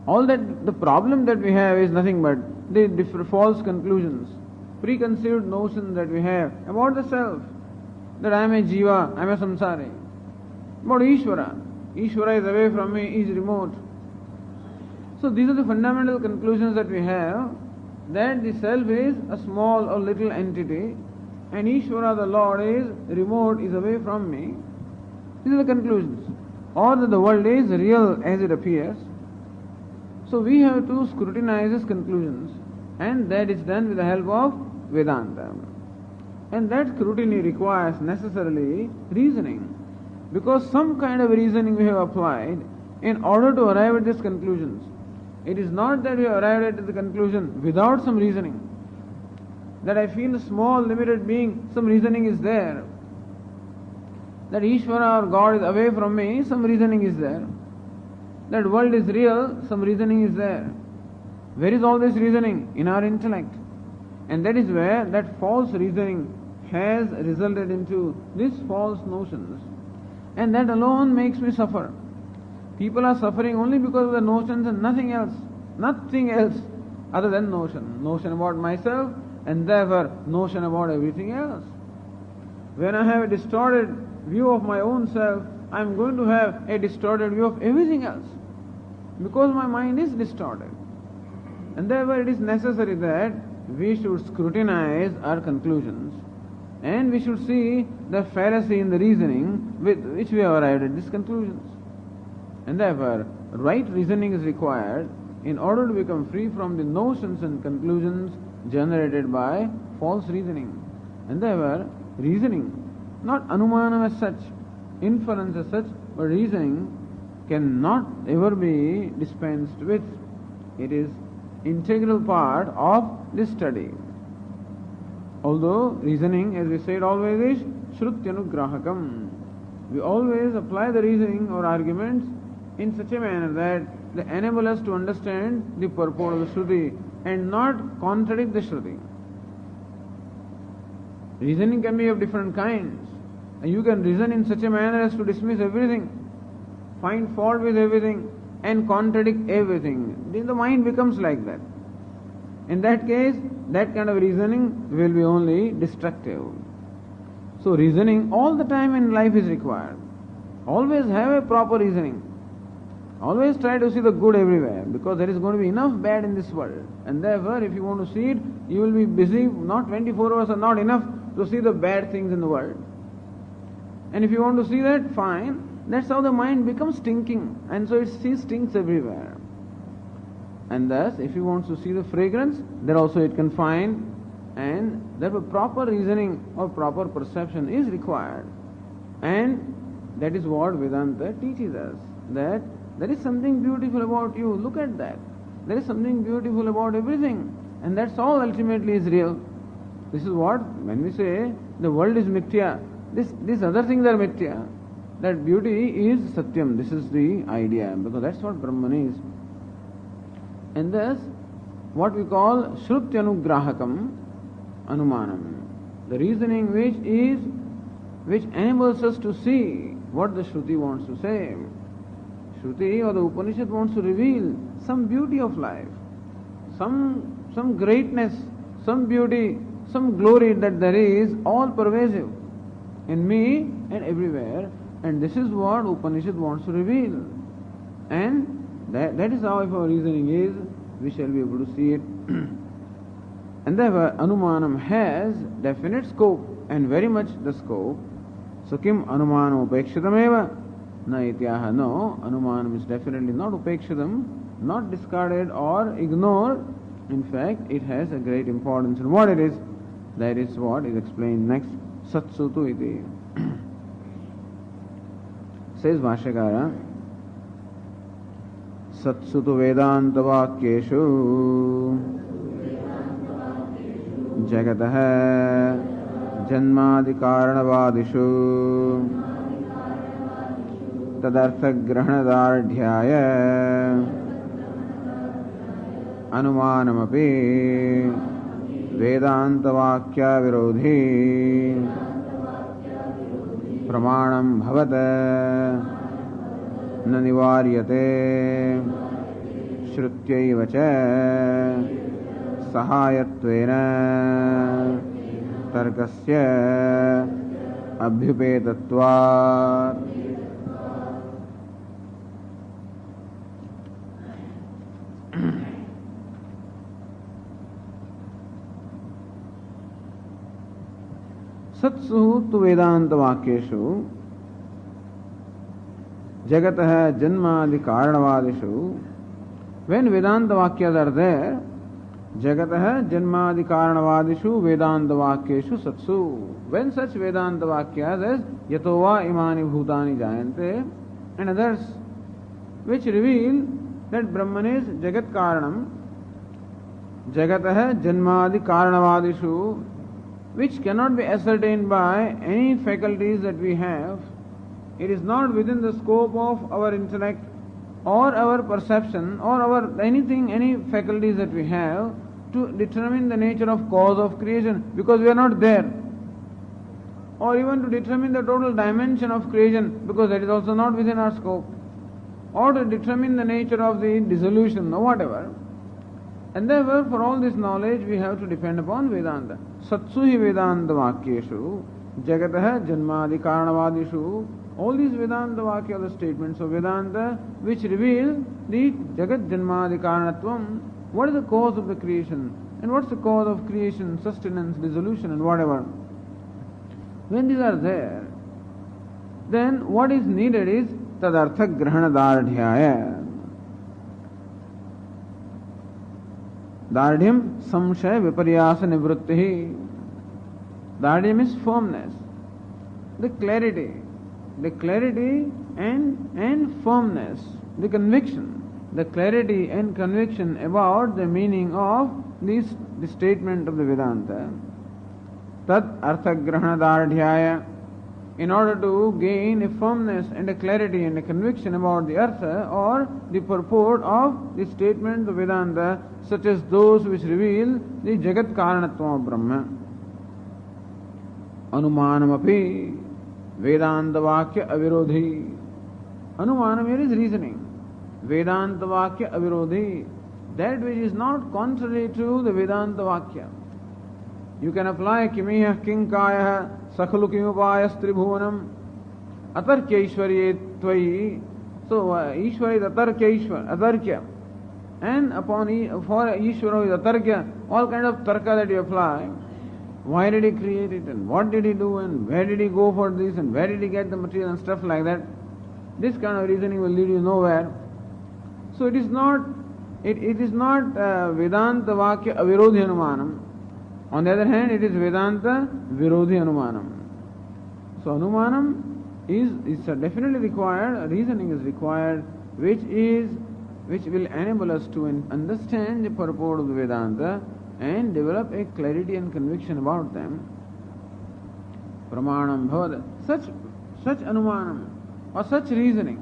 [SPEAKER 1] All that the problem that we have is nothing but the false conclusions, preconceived notions that we have about the self, that I am a jiva, I am a samsari. About Ishvara is away from me, is remote. So these are the fundamental conclusions that we have, that the self is a small or little entity, and Ishvara, the Lord, is remote, is away from me. These are the conclusions. Or that the world is real as it appears. So we have to scrutinize these conclusions, and that is done with the help of Vedanta. And that scrutiny requires necessarily reasoning, because some kind of reasoning we have applied in order to arrive at these conclusions. It is not that we have arrived at the conclusion without some reasoning. That I feel a small, limited being, some reasoning is there. That Ishvara or God is away from me, some reasoning is there. That world is real, some reasoning is there. Where is all this reasoning? In our intellect. And that is where that false reasoning has resulted into these false notions. And that alone makes me suffer. People are suffering only because of the notions and nothing else. Nothing else other than notion. Notion about myself and therefore notion about everything else. When I have a distorted view of my own self, I am going to have a distorted view of everything else. Because my mind is distorted. And therefore it is necessary that we should scrutinize our conclusions and we should see the fallacy in the reasoning with which we have arrived at these conclusions. And therefore, right reasoning is required in order to become free from the notions and conclusions generated by false reasoning. And therefore, reasoning, not anumanam as such, inference as such, but reasoning cannot ever be dispensed with. It is integral part of this study. Although reasoning, as we said always, is shrutyanugrahakam. We always apply the reasoning or arguments in such a manner that they enable us to understand the purport of the Shruti and not contradict the Shruti. Reasoning can be of different kinds. And you can reason in such a manner as to dismiss everything, find fault with everything, and contradict everything. Then the mind becomes like that. In that case, that kind of reasoning will be only destructive. So reasoning all the time in life is required. Always have a proper reasoning. Always try to see the good everywhere, because there is going to be enough bad in this world. And therefore, if you want to see it, you will be busy, not 24 hours are not enough to see the bad things in the world. And if you want to see that, fine. That's how the mind becomes stinking, and so it sees stinks everywhere. And thus, if he wants to see the fragrance, there also it can find, and therefore proper reasoning or proper perception is required. And that is what Vedanta teaches us, that there is something beautiful about you, look at that. There is something beautiful about everything, and that's all ultimately is real. This is what, when we say the world is mithya, these other things are mithya. That beauty is satyam. This is the idea, because that's what Brahman is. And thus, what we call shrutyanugrahakam anumanam, the reasoning which enables us to see what the Shruti wants to say. Shruti or the Upanishad wants to reveal some beauty of life, some greatness, some beauty, some glory that there is all pervasive in me and everywhere. And this is what Upanishad wants to reveal. And that is how, if our reasoning is, we shall be able to see it. And therefore, Anumanam has definite scope, and very much the scope. So, kim Anumanam upekshitameva? Na ityaha. No, Anumanam is definitely not upekshitam, not discarded or ignored. In fact, it has a great importance. And what it is, that is what is explained next. Satsutu iti. Says Bhashyakara, Satsutu Vedanta Vakyeshu Jagataha Janmadi Karanavadishu Tadartha Grahanadardhyaya Anumanamapi Vedanta Vakya Virodhi Pramanam bhavata na nivaryate shrutyaiva cha sahayatvena tarkasya abhyupetatvat. Satsu tu Vedanta Vakyeshu Jagatah Janmadi Karanavadishu. When Vedanta Vakyas are there, Jagatah Janmadi Karanavadishu Vedanta Vakyeshu Satsu. When such Vedanta Vakyas as Yatova Imani Bhutani Jayante and others which reveal that Brahman is Jagat Karanam, Jagatah Janmadi Karanavadishu, which cannot be ascertained by any faculties that we have. It is not within the scope of our intellect or our perception or our anything, any faculties that we have to determine the nature of cause of creation, because we are not there. Or even to determine the total dimension of creation, because that is also not within our scope. Or to determine the nature of the dissolution or whatever. And therefore, for all this knowledge, we have to depend upon Vedanta. Satsuhi Vedanta Vakyeshu, Jagatah Janmadi Karanavadishu, all these Vedanta Vakya are the statements of Vedanta which reveal the Jagat Janmadi Karanatvam, what is the cause of the creation, and what's the cause of creation, sustenance, dissolution, and whatever. When these are there, then what is needed is Tadartha Grahana Dardhyaya. Dardhyam Samshaya Viparyasa Nivrutti. Dardhyam is firmness, the clarity and firmness, the conviction, the clarity and conviction about the meaning of the statement of the Vedanta. Tat Artha Grahana Dardhyaya. In order to gain a firmness and a clarity and a conviction about the artha or the purport of the statement of Vedanta, such as those which reveal the Jagat Karanatvam of Brahma. Anumanam api Vedanta Vakya Avirodhi. Anumanam here is reasoning. Vedanta Vakya Avirodhi. That which is not contrary to the Vedanta Vakya. You can apply Kimiyah Kinkaya Sakhalu Kimupayas Tribhuvanam Atarkya Ishwarye Tvai. So Ishwara is Atarkya. And upon for Ishwara is Atarkya, all kind of tarka that you apply. Why did he create it, and what did he do, and where did he go for this, and where did he get the material and stuff like that. This kind of reasoning will lead you nowhere. So it is not Vedanta Vakya Avirodhi Anumanam. On the other hand, it is Vedanta Virodhi Anumanam. So Anumanam is definitely required, reasoning is required, which will enable us to understand the purport of the Vedanta and develop a clarity and conviction about them. Pramanam bhavada. Such Anumanam or such reasoning.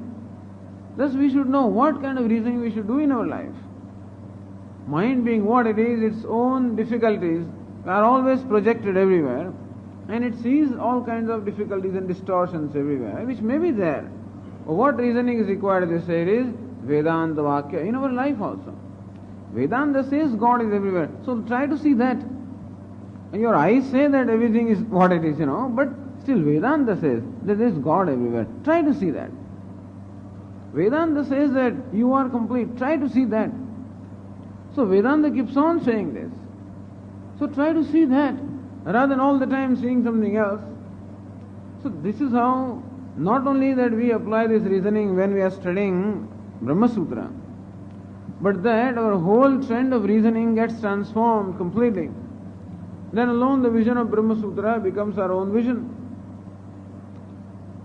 [SPEAKER 1] Thus we should know what kind of reasoning we should do in our life. Mind being what it is, its own difficulties are always projected everywhere, and it sees all kinds of difficulties and distortions everywhere, which may be there. What reasoning is required, they say, is Vedanta Vakya in our life also. Vedanta says God is everywhere, so try to see that. Your eyes say that everything is what it is, but still Vedanta says that there is God everywhere. Try to see that. Vedanta says that you are complete. Try to see that. So Vedanta keeps on saying this. So try to see that, rather than all the time seeing something else. So this is how, not only that we apply this reasoning when we are studying Brahma Sutra, but that our whole trend of reasoning gets transformed completely. Then alone the vision of Brahma Sutra becomes our own vision.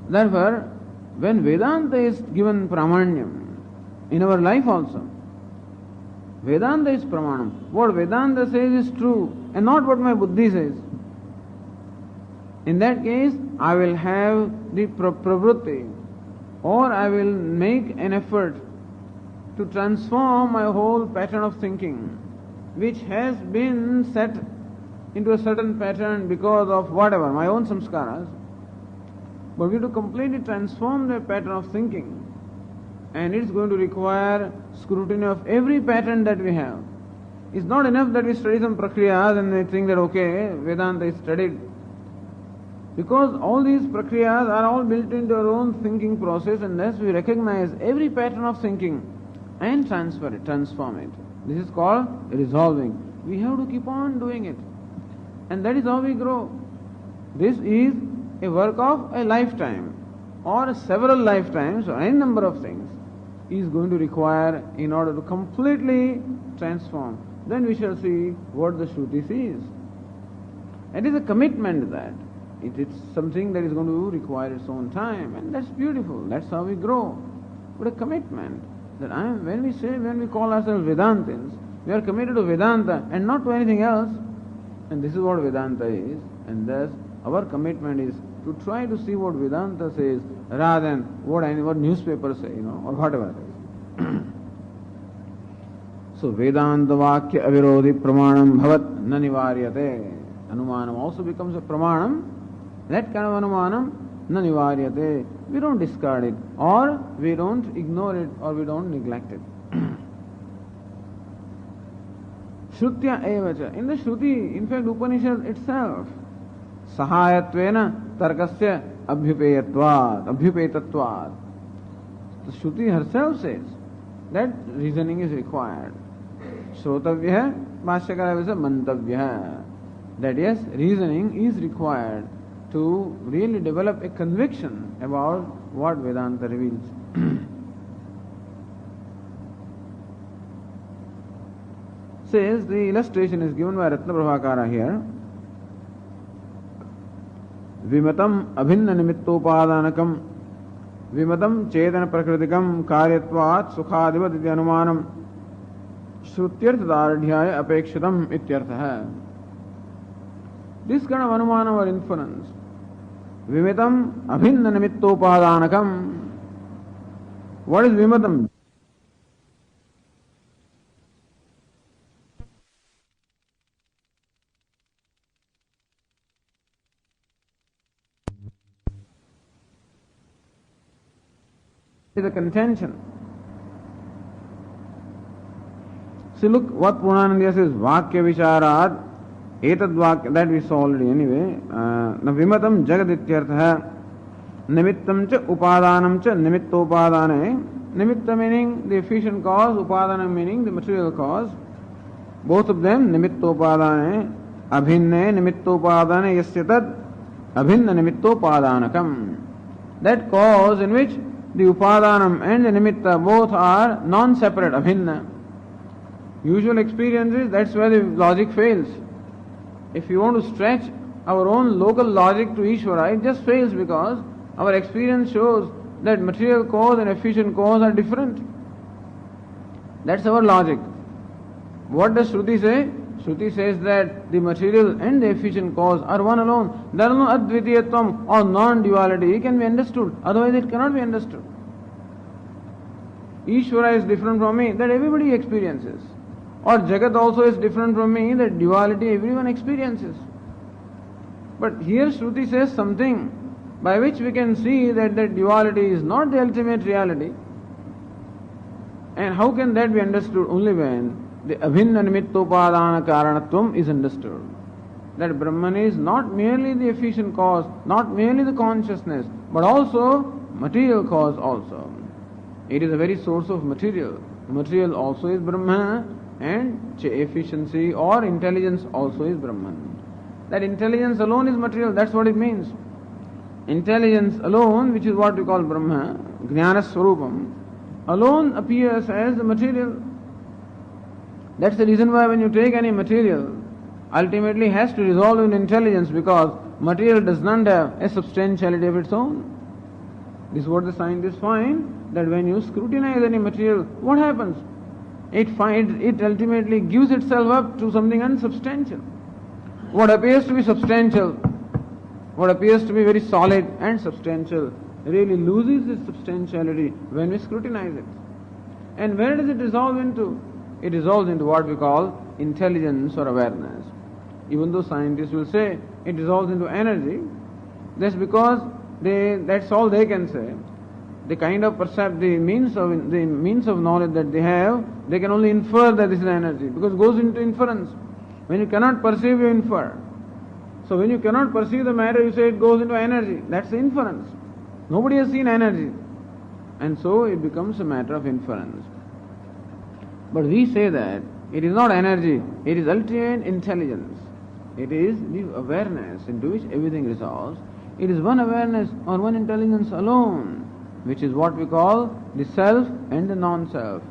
[SPEAKER 1] Therefore, when Vedanta is given pramanyam in our life also, Vedanta is pramanam. What Vedanta says is true and not what my buddhi says. In that case, I will have the pravrutti, or I will make an effort to transform my whole pattern of thinking, which has been set into a certain pattern because of whatever, my own samskaras. But we have to completely transform the pattern of thinking. And it's going to require scrutiny of every pattern that we have. It's not enough that we study some prakriyas and we think that okay, Vedanta is studied. Because all these prakriyas are all built into our own thinking process, and thus we recognize every pattern of thinking and transform it. This is called resolving. We have to keep on doing it. And that is how we grow. This is a work of a lifetime or several lifetimes or any number of things is going to require in order to completely transform. Then we shall see what the Shruti sees. It is a commitment that it's something that is going to require its own time, and that's beautiful. That's how we grow. But a commitment that when we call ourselves Vedantins, we are committed to Vedanta and not to anything else. And this is what Vedanta is. And thus our commitment is to try to see what Vedanta says rather than what newspapers say, or whatever it is. So Vedanta Vakya Avirodhi Pramanam Bhavat Na Nivaryate. Anumanam also becomes a Pramanam. That kind of Anumanam Na Nivaryate. We don't discard it, or we don't ignore it, or we don't neglect it. Shrutya evacha. In the Shruti, in fact, Upanishad itself, Sahayatvena Tarkasya Abhyupetatvad. The Shruti herself says that reasoning is required. Shrotavya, Bhashyakara will say Mantavya. That yes, reasoning is required to really develop a conviction about what Vedanta reveals. Says the illustration is given by Ratna Prabhakara here. Vimatam abhinna nimittopadanakam vimatam chetana prakritikam karyatvat sukhadivat iti anumanam shrutyartadardhyaya apekshitam ityartha. This kind of anumanam or inference, vimatam abhinna nimittopadanakam. What is vimatam? Is a contention. See, look what Purnanandya says, Vakya Vicharat, Etad Vakya, that we saw already anyway. Na vimatam jagadityartha, nimittam cha upadanam cha nimittopadane. Nimitta meaning the efficient cause, upadana meaning the material cause. Both of them, nimittopadane, abhinne nimittopadane yasyatad, abhinna nimittopadanakam. That cause in which the upadanam and the nimitta both are non-separate, abhinna. Usual experiences, that's where the logic fails. If you want to stretch our own local logic to Ishvara, it just fails because our experience shows that material cause and efficient cause are different. That's our logic. What does Shruti say? Shruti says that the material and the efficient cause are one alone. There is no advitiyatvam or non-duality. It can be understood. Otherwise it cannot be understood. Ishvara is different from me, that everybody experiences. Or Jagat also is different from me, that duality everyone experiences. But here Shruti says something by which we can see that that duality is not the ultimate reality. And how can that be understood? Only when the abhinna nimittopadana karanatvam is understood. That Brahman is not merely the efficient cause, not merely the consciousness, but also material cause also. It is the very source of material. Material also is Brahman, and efficiency or intelligence also is Brahman. That intelligence alone is material, that's what it means. Intelligence alone, which is what we call Brahma, Jnana Swarupam, alone appears as the material. That's the reason why when you take any material, ultimately has to resolve in intelligence, because material does not have a substantiality of its own. This is what the scientists find, that when you scrutinize any material, what happens? It ultimately gives itself up to something unsubstantial. What appears to be substantial, what appears to be very solid and substantial, really loses its substantiality when we scrutinize it. And where does it dissolve into? It dissolves into what we call intelligence or awareness. Even though scientists will say it dissolves into energy, that's because that's all they can say. The kind of the means of knowledge that they have, they can only infer that this is energy, because it goes into inference. When you cannot perceive, you infer. So when you cannot perceive the matter, you say it goes into energy. That's the inference. Nobody has seen energy. And so it becomes a matter of inference. But we say that it is not energy, it is ultimate intelligence. It is the awareness into which everything resolves. It is one awareness or one intelligence alone, which is what we call the self and the non-self,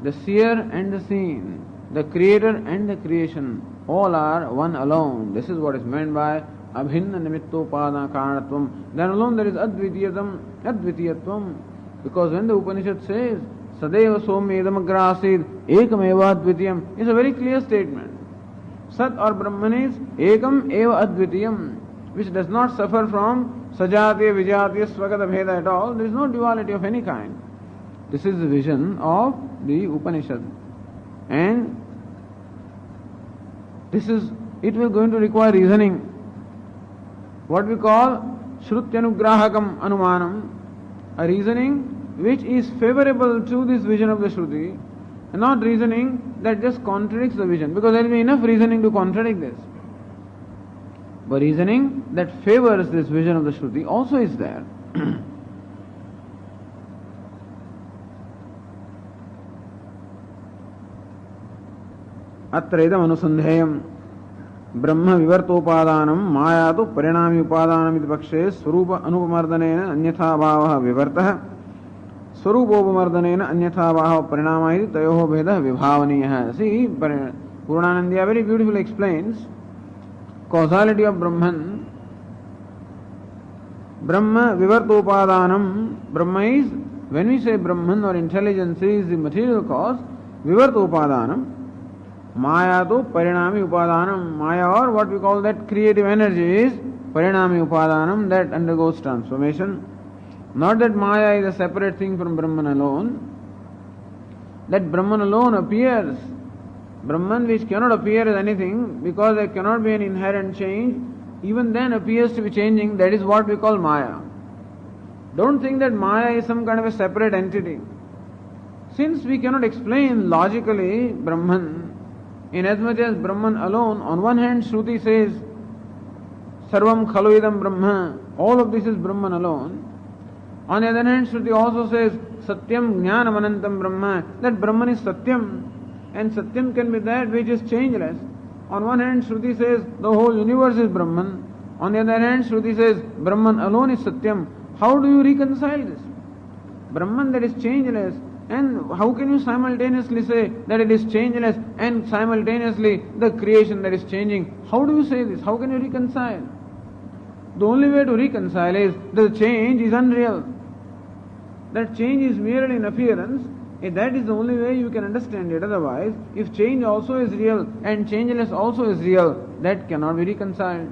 [SPEAKER 1] the seer and the seen, the creator and the creation, all are one alone. This is what is meant by abhinna nimittopadana karanatvam. Then alone there is advitiyatvam. Because when the Upanishad says sadeva somedam agrasid ekam eva advitiyam, it's a very clear statement. Sat or Brahman is ekam eva advitiyam, which does not suffer from sajatiya, vijatiya, swagata bheda at all. There is no duality of any kind. This is the vision of the Upanishad. And it will going to require reasoning. What we call Shrutyanugrahakam Anumanam, a reasoning which is favorable to this vision of the Shruti, and not reasoning that just contradicts the vision, because there will be enough reasoning to contradict this. But reasoning that favors this vision of the Shruti also is there. अत्र इदम् अनुसन्धेयम् ब्रह्म विवर्तोपादानं माया तो परिणामी उपादानम् इति पक्षे स्वरूप अनुपमर्दनेन अन्यथा भावः विवर्तः स्वरूपोपमर्दनेन अन्यथा भावः परिणामः इति तयोः भेदः विभावनीयः. See, Purnanandya very beautifully explains causality of Brahman. Brahma vivartopadanam. Brahma is, when we say Brahman or intelligence is the material cause, vivartopadanam. Maya to parinami upadanam. Maya, or what we call that creative energy, is parinami upadanam, that undergoes transformation. Not that Maya is a separate thing from Brahman alone. That Brahman alone appears. Brahman, which cannot appear as anything because there cannot be an inherent change, even then appears to be changing. That is what we call Maya. Don't think that Maya is some kind of a separate entity. Since we cannot explain logically Brahman, inasmuch as Brahman alone, on one hand Shruti says Sarvam Khalu Idam Brahma, all of this is Brahman alone. On the other hand, Shruti also says Satyam Jnanam Anantam Brahma, that Brahman is Satyam, and Satyam can be that which is changeless. On one hand, Shruti says the whole universe is Brahman. On the other hand, Shruti says Brahman alone is Satyam. How do you reconcile this? Brahman that is changeless, and how can you simultaneously say that it is changeless and simultaneously the creation that is changing? How do you say this? How can you reconcile? The only way to reconcile is that the change is unreal. That change is merely an appearance. That is the only way you can understand it. Otherwise, if change also is real and changeless also is real, that cannot be reconciled.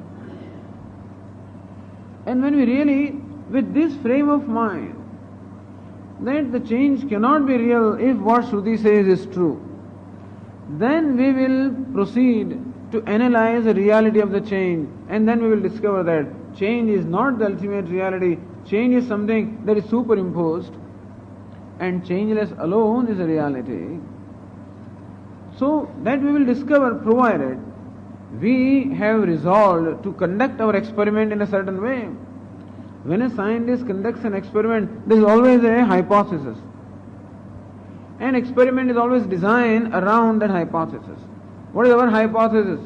[SPEAKER 1] And when we really, with this frame of mind, that the change cannot be real if what Shruti says is true, then we will proceed to analyze the reality of the change, and then we will discover that change is not the ultimate reality. Change is something that is superimposed, and changeless alone is a reality. So that we will discover, provided we have resolved to conduct our experiment in a certain way. When a scientist conducts an experiment, there is always a hypothesis. An experiment is always designed around that hypothesis. What is our hypothesis?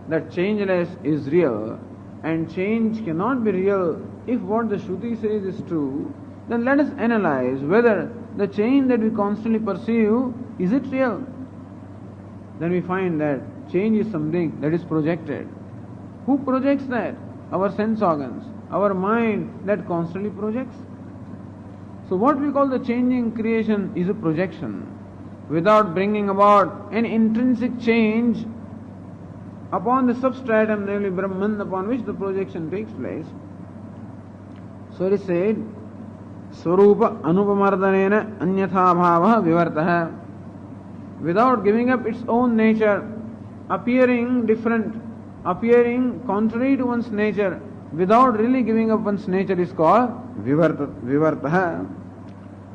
[SPEAKER 1] That changeless is real, and change cannot be real if what the Shruti says is true. Then let us analyze whether the change that we constantly perceive, is it real? Then we find that change is something that is projected. Who projects that? Our sense organs, our mind that constantly projects. So what we call the changing creation is a projection. Without bringing about an intrinsic change upon the substratum, namely Brahman, upon which the projection takes place. So it is said, Swarupa Anupamardanena Anyatha Bhava Vivartaha. Without giving up its own nature, appearing different, appearing contrary to one's nature, without really giving up one's nature is called Vivartaha.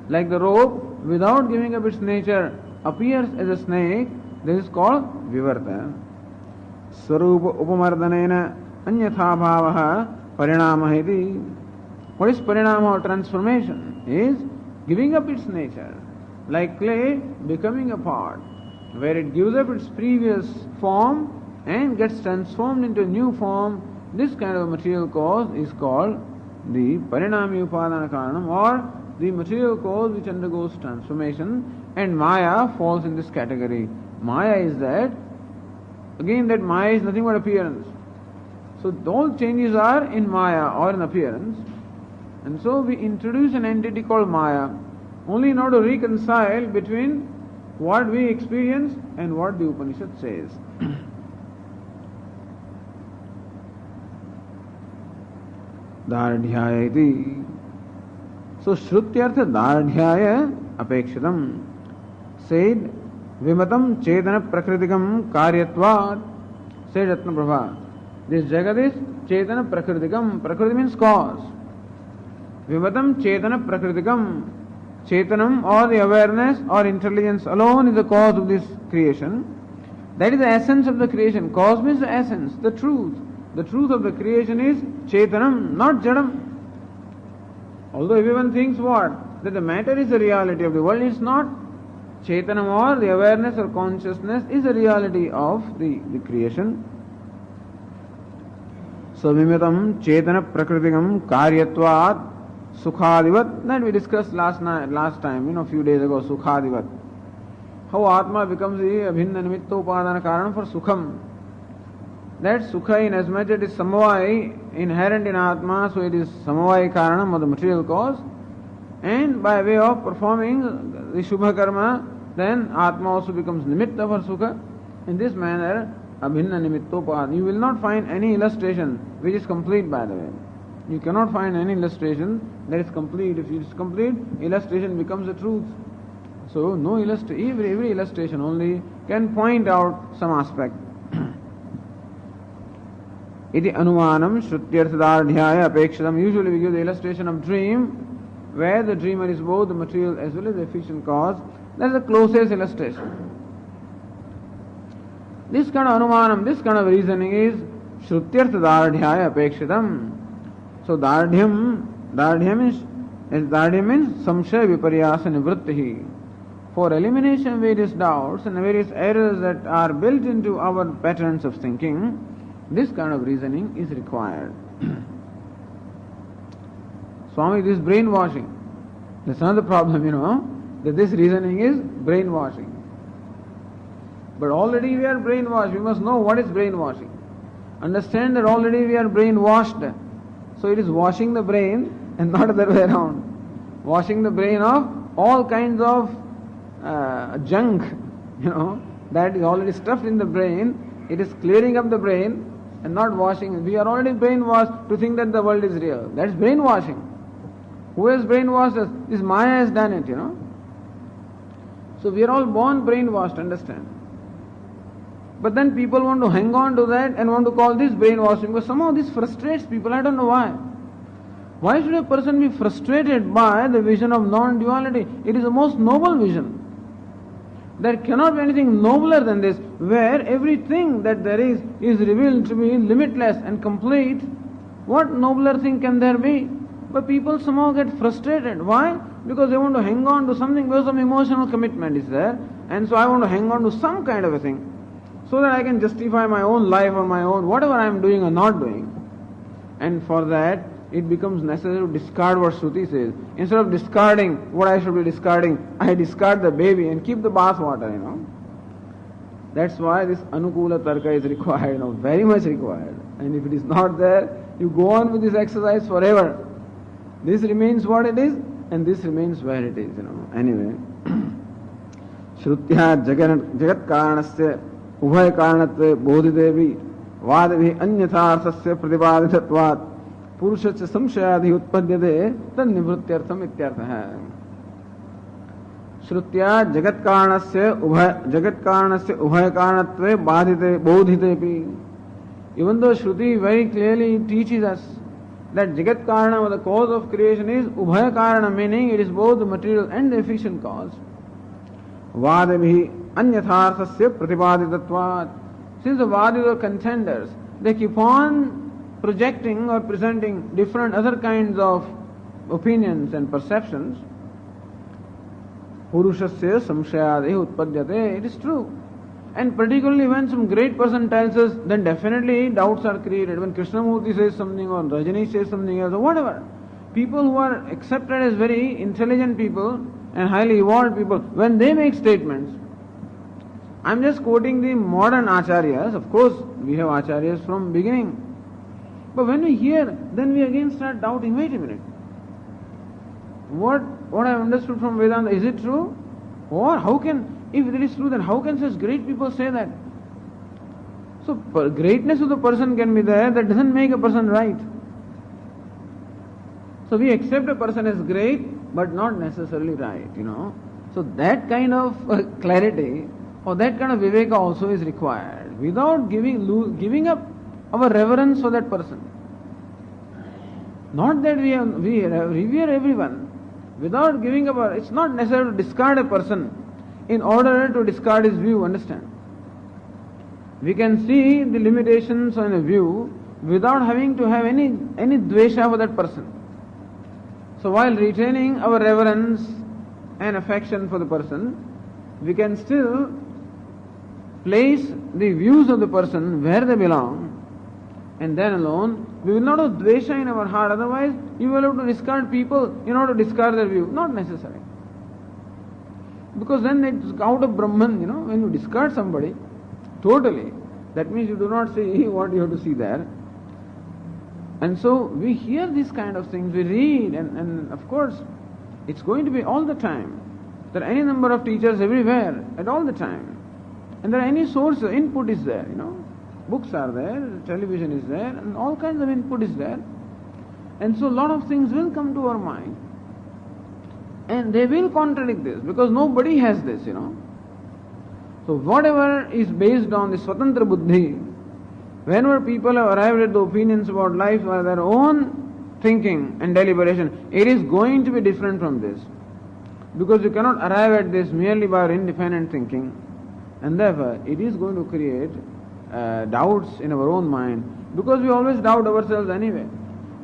[SPEAKER 1] Like the rope, without giving up its nature, appears as a snake, this is called Vivarta. Swarupa Upamardanena Anyatha Bhavaha Parinama iti. What is parinama or transformation? Is giving up its nature. Like clay becoming a pot, where it gives up its previous form and gets transformed into a new form. This kind of material cause is called the parinami upadana karanam, or the material cause which undergoes transformation, and Maya falls in this category. Maya is that, again that Maya is nothing but appearance. So all changes are in Maya or in appearance. And so we introduce an entity called Maya only in order to reconcile between what we experience and what the Upanishad says. Daradhyaya iti. So Shrutyartha Daradhyaya apekshitam. Said Vimatam Chetana Prakritikam Karyatvat. Said Ratnaprabha, this Jagat is Chetana Prakritikam. Prakriti means cause. Vimatam Chetana Prakritikam. Chetanam or the awareness or intelligence alone is the cause of this creation. That is the essence of the creation. Cause means the essence, the truth. The truth of the creation is Chetanam, not Jadam. Although everyone thinks what? That the matter is the reality of the world, it's not. Chetanam or the awareness or consciousness is the reality of the creation. Savimitam Chetana Prakritikam Karyatvat Sukhadivat. That we discussed last time, a few days ago, Sukhadivat. How Atma becomes the Abhinna Nimitta Upadana Karanam for Sukham. That Sukha, in as much as it is Samavai inherent in Atma, so it is Samavai Karanam or the material cause, and by way of performing the Shubha Karma, then Atma also becomes Nimitta for Sukha. In this manner, Abhinna Nimitta Upadana. You will not find any illustration which is complete, by the way. You cannot find any illustration that is complete. If it is complete, illustration becomes the truth. So, no illustration, every illustration only can point out some aspect. Iti anumanam shrutyarthadardhyaya apekshitam. Usually we give the illustration of dream, where the dreamer is both the material as well as the efficient cause. That is the closest illustration. This kind of anumanam, this kind of reasoning is shrutyarthadardhyaya apekshitam. So dardhyam means samshaya viparyasa nivrittihi. For elimination of various doubts and various errors that are built into our patterns of thinking, this kind of reasoning is required. Swami, this is brainwashing. That's another problem, that this reasoning is brainwashing. But already we are brainwashed. We must know what is brainwashing. Understand that already we are brainwashed. So it is washing the brain and not the other way around. Washing the brain of all kinds of junk, that is already stuffed in the brain. It is clearing up the brain and not washing. We are already brainwashed to think that the world is real. That is brainwashing. Who has brainwashed us? This Maya has done it, So we are all born brainwashed, understand. But then people want to hang on to that and want to call this brainwashing, because somehow this frustrates people. I don't know why. Why should a person be frustrated by the vision of non-duality? It is the most noble vision. There cannot be anything nobler than this, where everything that there is revealed to be limitless and complete. What nobler thing can there be? But people somehow get frustrated. Why? Because they want to hang on to something, because some emotional commitment is there, and so I want to hang on to some kind of a thing, so that I can justify my own life or my own, whatever I am doing or not doing. And for that, it becomes necessary to discard what Shruti says. Instead of discarding what I should be discarding, I discard the baby and keep the bath water, That's why this Anukula Tarka is required, very much required. And if it is not there, you go on with this exercise forever. This remains what it is, and this remains where it is, Anyway. Shrutya Jagat Karanasya Ubhay Karanatve Bodhidevi Vadavi Anyatharsasya Pratibaditatvat Purushasya Samshayadhi Utpadyate Tan Nivrutyartham Ityartha. Shrutya Jagat Karanasya Ubhay Karanatve Bodhitepi. Even though Shruti very clearly teaches us that Jagat Karana, or the cause of creation, is Ubhaya Karana, meaning it is both the material and the efficient cause. Vadavi Anyatharsasya Pratibaditatvat. Since the Vadis are contenders, they keep on projecting or presenting different other kinds of opinions and perceptions. Purushasya samshayadeh utpadyate. It is true. And particularly when some great person tells us, then definitely doubts are created. When Krishnamurti says something or Rajani says something else or whatever. People who are accepted as very intelligent people and highly evolved people, when they make statements, I'm just quoting the modern acharyas. Of course, we have acharyas from beginning. But when we hear, then we again start doubting, wait a minute. What I have understood from Vedanta, is it true? Or how can, if it is true, then how can such great people say that? So greatness of the person can be there, that doesn't make a person right. So we accept a person as great, but not necessarily right, So that kind of clarity or that kind of viveka also is required without giving up our reverence for that person. Not that we revere everyone without giving up it's not necessary to discard a person in order to discard his view, understand? We can see the limitations on a view without having to have any dvesha for that person. So while retaining our reverence and affection for the person, we can still place the views of the person where they belong, and then alone we will not have dvesha in our heart. Otherwise, you will have to discard people in order to discard their view. Not necessary. Because then it's out of Brahman, when you discard somebody totally, that means you do not see what you have to see there. And so we hear these kind of things, we read, and of course, it's going to be all the time. There are any number of teachers everywhere, at all the time. And there are any source, input is there, Books are there, television is there, and all kinds of input is there. And so a lot of things will come to our mind. And they will contradict this, because nobody has this, So whatever is based on the Swatantra Buddhi, whenever people have arrived at the opinions about life by their own thinking and deliberation, it is going to be different from this. Because you cannot arrive at this merely by your independent thinking. And therefore, it is going to create doubts in our own mind, because we always doubt ourselves anyway.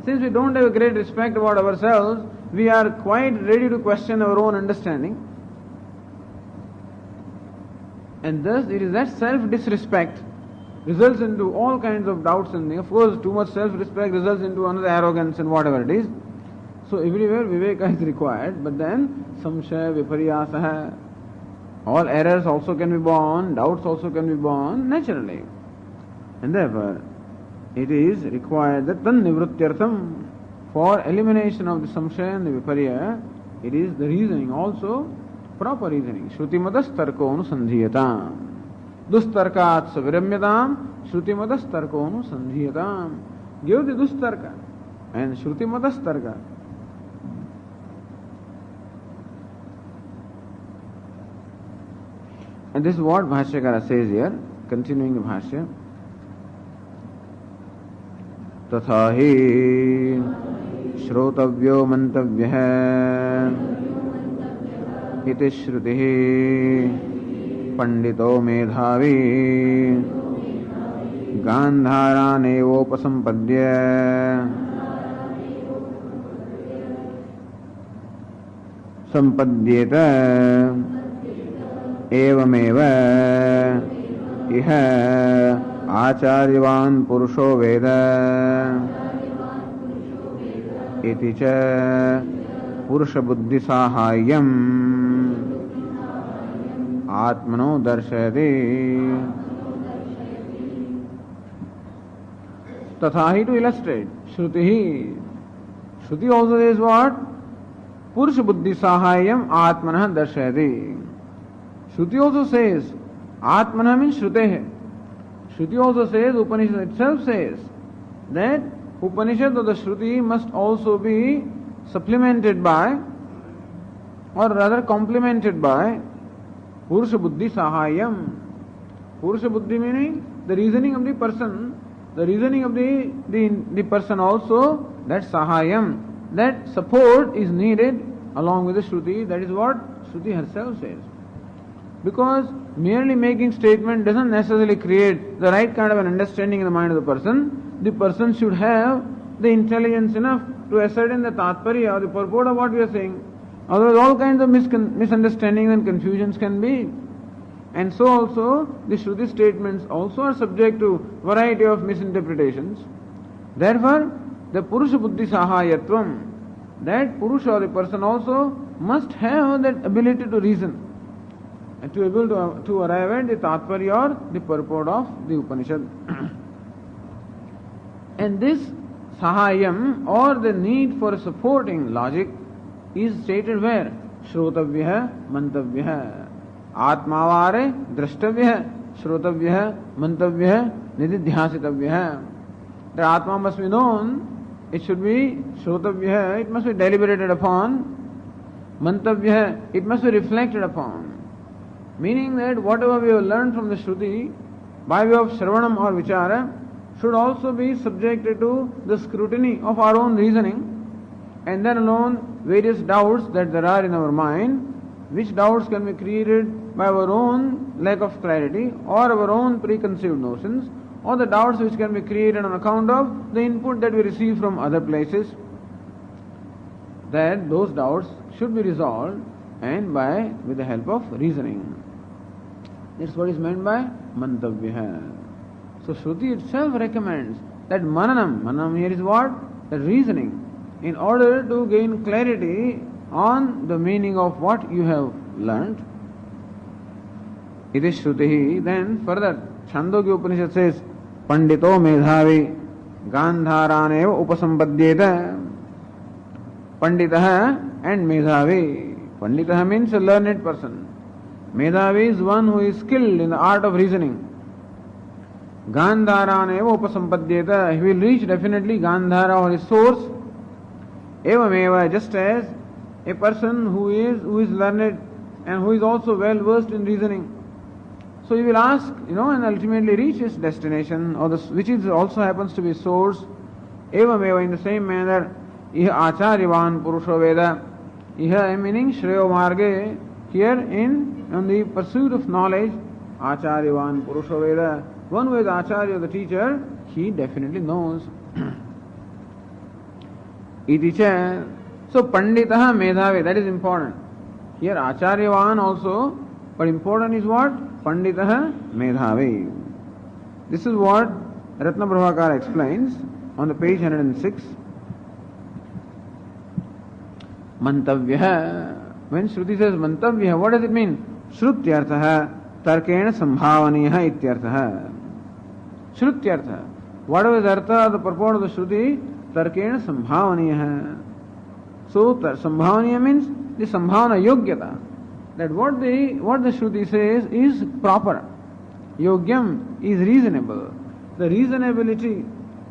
[SPEAKER 1] Since we don't have a great respect about ourselves, we are quite ready to question our own understanding. And thus, it is that self-disrespect results into all kinds of doubts and things. Of course, too much self-respect results into another arrogance and whatever it is. So everywhere viveka is required, but then samshaya viparyasaha, all errors also can be born, doubts also can be born naturally. And therefore, it is required that tan nivrutyartham, for elimination of the samshaya and the viparya, it is the reasoning also, proper reasoning. Shrutimadas tarko anusandhiyatam. Dustarkat saviramyatam, Shrutimadas tarko anusandhiyatam. Give the dustarka and Shrutimadas tarka. And this is what Bhashyakara says here, continuing the Bhashya. तथा हि श्रोतव्यो मंतव्यः इति श्रुतिः पंडितो मेधावी गान्धारानेवोपसंपद्य संपद्येत एवमेव इह आचार्यवान् पुरुषो वेद इति च पुरुषबुद्धि साहाय्यम् आत्मनो दर्शयति तथा ही to illustrate Shruti also says what? Purusha buddhi sahayyam atmanah darshayati. Shruti also says Atmanah means Shrutehe. Shruti also says, Upanishad itself says that Upanishad or the Shruti must also be supplemented by, or rather complemented by, Purusha Buddhi Sahayyam. Purusha Buddhi meaning the reasoning of the person, the reasoning of the person also, that Sahayyam, that support is needed along with the Shruti. That is what Shruti herself says. Because merely making statement doesn't necessarily create the right kind of an understanding in the mind of the person. The person should have the intelligence enough to ascertain the tatparya or the purport of what we are saying. Otherwise all kinds of misunderstandings and confusions can be. And so also the Shruti statements also are subject to variety of misinterpretations. Therefore, the Purusha Buddhi Sahayatvam, that Purusha or the person also must have that ability to reason and to be able to arrive at the tatparya or the purport of the Upanishad. And this Sahayam or the need for supporting logic is stated where? Shrotavya, Mantavya. Atmavare, Drashtavya, Shrotavya, Mantavya, Nididhyasitavya. The Atma must be known, it should be Shrotavya, it must be deliberated upon, mantavya, it must be reflected upon. Meaning that whatever we have learned from the Shruti, by way of Shravanam or Vichara, should also be subjected to the scrutiny of our own reasoning, and then alone various doubts that there are in our mind, which doubts can be created by our own lack of clarity or our own preconceived notions, or the doubts which can be created on account of the input that we receive from other places, that those doubts should be resolved and with the help of reasoning. That's what is meant by mantavya. So Shruti itself recommends that mananam. Mananam here is what? The reasoning. In order to gain clarity on the meaning of what you have learnt. It is Shruti. Then further, Chandogya Upanishad says, Pandito Medhavi Gandharaneva Upasampadhyeta. Panditaha and Medhavi. Panditaha means a learned person. Medhavi is one who is skilled in the art of reasoning. Gandharaneva Upasampadhyeta. He will reach definitely Gandhara or his source. Evameva, just as a person who is learned and who is also well versed in reasoning. So he will ask, and ultimately reach his destination, or which is also happens to be source. Evameva, in the same manner, iha acharyavan purusho veda. Iha meaning shreyo marge. Here on the pursuit of knowledge, acharyavan purusho veda. One who is acharya, the teacher, he definitely knows. Iticha. So Panditaha Medhavi, that is important. Here Acharyavan also, but important is what? Panditaha Medhavi. This is what Ratna Prabhakara explains on the page 106. Mantavya. When Shruti says Mantavya, what does it mean? Shrutyarthaha Tarkena Sambhavaniyaha Ityarthaha. Shrutyartha. Whatever is Artha, the purport of the Shruti, Tarkena Sambhavaniyaha. So Sambhavaniya means the Sambhavana Yogyata. That what the Shruti says is proper. Yogyam is reasonable. The reasonability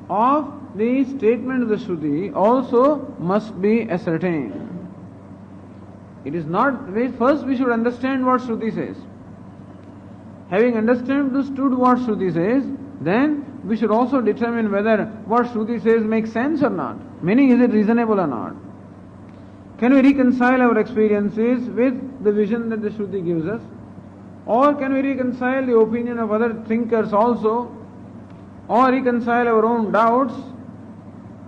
[SPEAKER 1] of the statement of the Shruti also must be ascertained. It is not, first we should understand what Shruti says. Having understood what Shruti says, then we should also determine whether what Shruti says makes sense or not. Meaning, is it reasonable or not? Can we reconcile our experiences with the vision that the Shruti gives us? Or can we reconcile the opinion of other thinkers also? Or reconcile our own doubts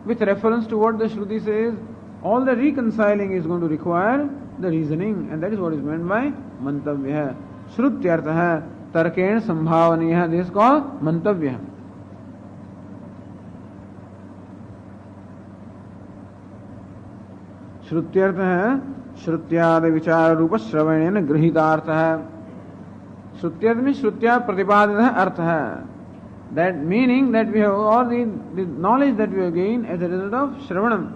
[SPEAKER 1] with reference to what the Shruti says? All the reconciling is going to require the reasoning, and that is what is meant by mantavya. Shrutyarthaha tarkena sambhavaniyaha. This is called mantavya. Shrutyartha Shrutyada vichara rupa shravanena grihitartha. Shrutyartha means Shrutya pratipadana artha. That meaning that we have, or the knowledge that we have gained as a result of Shravanam.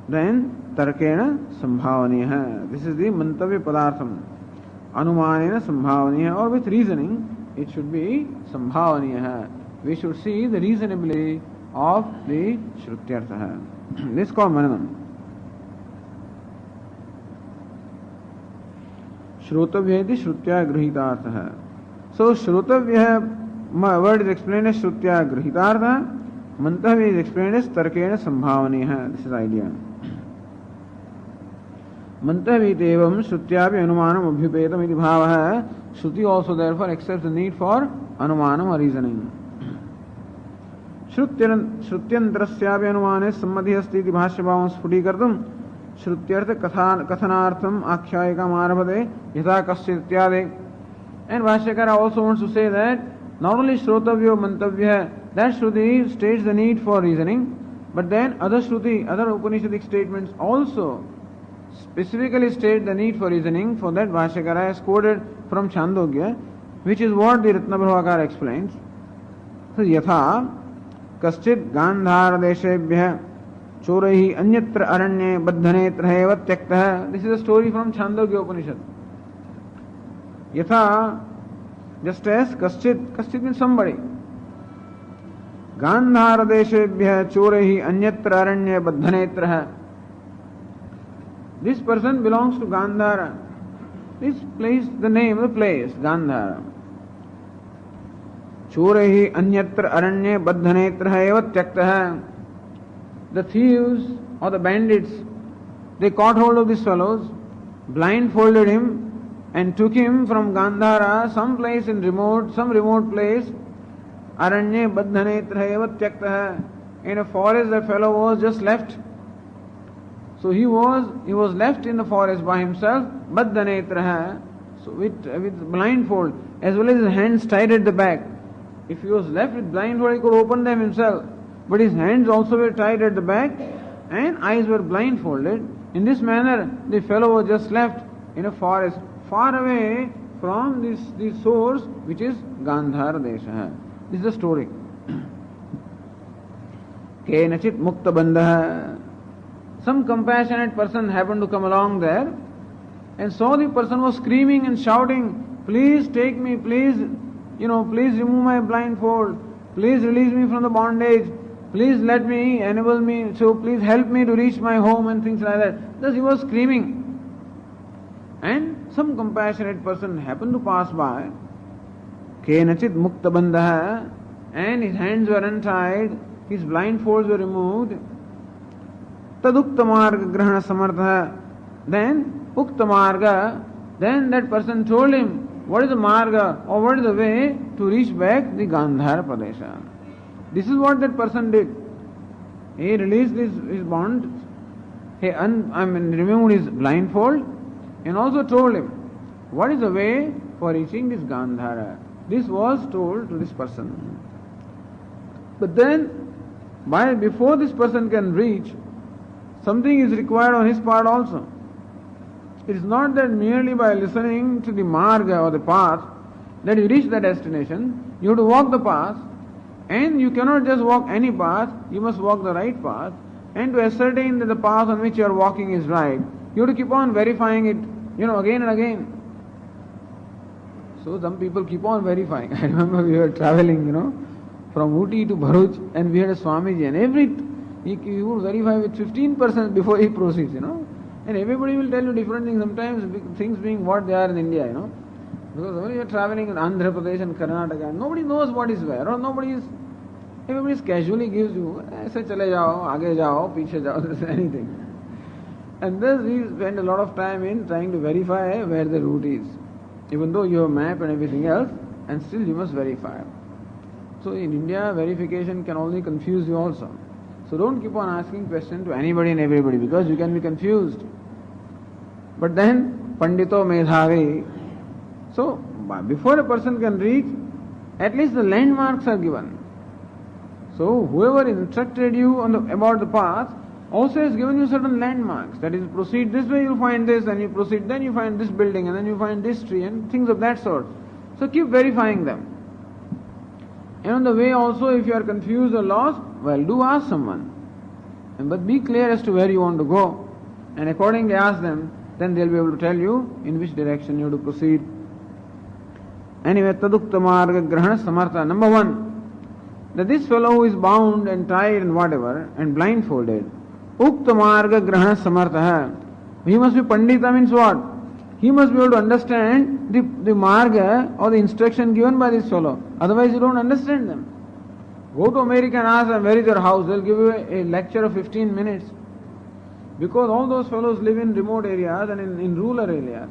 [SPEAKER 1] Then Tarkena Sambhavaniyaha. This is the Mantavya Padartham. Anumanena Sambhavaniyaha, or with reasoning, it should be Sambhavaniyaha. We should see the reasonability of the Shrutyartha. This is called Mananam. Shrutavya Shrutya Grihitartha. So Shrutavya word is explained as Shrutya Grihitartha. Mantavya is explained as Tarkena Sambhavaniyaha. This is the idea. Mantavya evam Shrutyapi Anumanam Abhyupetam iti bhavaha. Shruti also therefore accepts the need for Anumanam or reasoning. Shrutyantrasyapi Anumane samadhi asti iti bhashyabhavam sphutikartum Shrutyartha kathanartham akhyayikam arabhate yatha kasyat ityade. And Bhashyakara also wants to say that not only Shrotavya Mantavya, that Shruti states the need for reasoning, but then other Shruti, other Upanishadic statements also specifically state the need for reasoning. For that Bhashyakara has quoted from Chandogya, which is what the Ratna Prabhakara explains. So Yatha Kaschit Gandhara Deshebhya Chorahi Anyatra Aranye Baddhanetra Eva Tyaktaha. This is a story from Chandogya Upanishad. Yatha, just as Kaschit means somebody. Gandhara Deshebhya Chorahi Anyatra Aranye Baddhanetra. This person belongs to Gandhara. This place, the name of the place, Gandhara. Chorehi anyatra aranye baddhanetra eva tyaktah. The thieves or the bandits, they caught hold of these fellows, blindfolded him and took him from Gandhara, some remote place, aranye baddhanetra eva tyaktah. In a forest, that fellow was just left. So he was left in the forest by himself, baddhanetra, so with blindfold, as well as his hands tied at the back. If he was left with blindfold, he could open them himself. But his hands also were tied at the back and eyes were blindfolded. In this manner, the fellow was just left in a forest, far away from this source, which is Gandhara Desha. This is the story. Kenachit mukta bandha. Some compassionate person happened to come along there and saw the person was screaming and shouting, please take me, please remove my blindfold, please release me from the bondage, please let me, enable me, so please help me to reach my home and things like that. Thus he was screaming. And some compassionate person happened to pass by, Kenachit mukta bandha, and his hands were untied, his blindfolds were removed. Tadukta marga grahana samartha. Then ukta marga, then that person told him what is the marga or what is the way to reach back the Gandhara Pradesha. This is what that person did. He released his bond, he removed his blindfold and also told him what is the way for reaching this Gandhara. This was told to this person. But then, before this person can reach, something is required on his part also. It is not that merely by listening to the marga or the path that you reach the destination. You have to walk the path, and you cannot just walk any path, you must walk the right path. And to ascertain that the path on which you are walking is right, you have to keep on verifying it, again and again. So some people keep on verifying. I remember we were traveling, from Ooty to Bharuch, and we had a Swamiji, and he would verify with 15% before he proceeds, And everybody will tell you different things, sometimes things being what they are in India, Because when you are traveling in Andhra Pradesh and Karnataka, nobody knows what is where, or everybody casually gives you, aise chale jao, aage jao, piche jao, anything. And thus we spend a lot of time in trying to verify where the route is. Even though you have a map and everything else, and still you must verify. So in India, verification can only confuse you also. So don't keep on asking questions to anybody and everybody because you can be confused. But then, Pandito Medhavi. So, before a person can reach, at least the landmarks are given. So, whoever instructed you about the path also has given you certain landmarks. That is, proceed this way, you'll find this, and you proceed, then you find this building, and then you find this tree, and things of that sort. So, keep verifying them. And on the way also, if you are confused or lost, well, do ask someone. But be clear as to where you want to go. And accordingly ask them, then they'll be able to tell you in which direction you have to proceed. Anyway, tadukta marga grahana samartha. Number one, that this fellow who is bound and tied and whatever, and blindfolded, ukta marga grahana samartha. He must be pandita means what? He must be able to understand the marga or the instruction given by this fellow. Otherwise you don't understand them. Go to America and ask them where is your house. They'll give you a lecture of 15 minutes. Because all those fellows live in remote areas and in rural areas.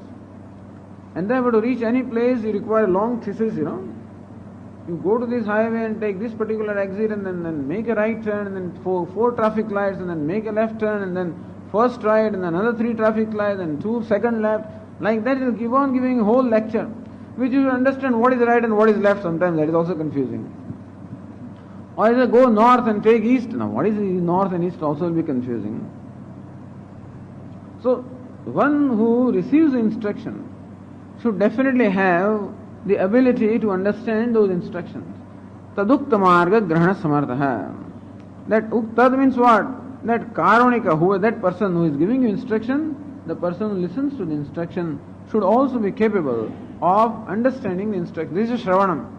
[SPEAKER 1] And then to reach any place you require a long thesis, You go to this highway and take this particular exit and then make a right turn and then four traffic lights and then make a left turn and then first right and then another 3 traffic lights and 2 second left. Like that it will keep on giving a whole lecture. Which you will understand what is right and what is left sometimes. That is also confusing. Or either go north and take east. Now what is north and east also will be confusing. So one who receives the instruction should definitely have the ability to understand those instructions. Tadukta marga grahana samartha. That uktad means what? That karunika, that person who is giving you instruction, the person who listens to the instruction should also be capable of understanding the instruction. This is Shravanam.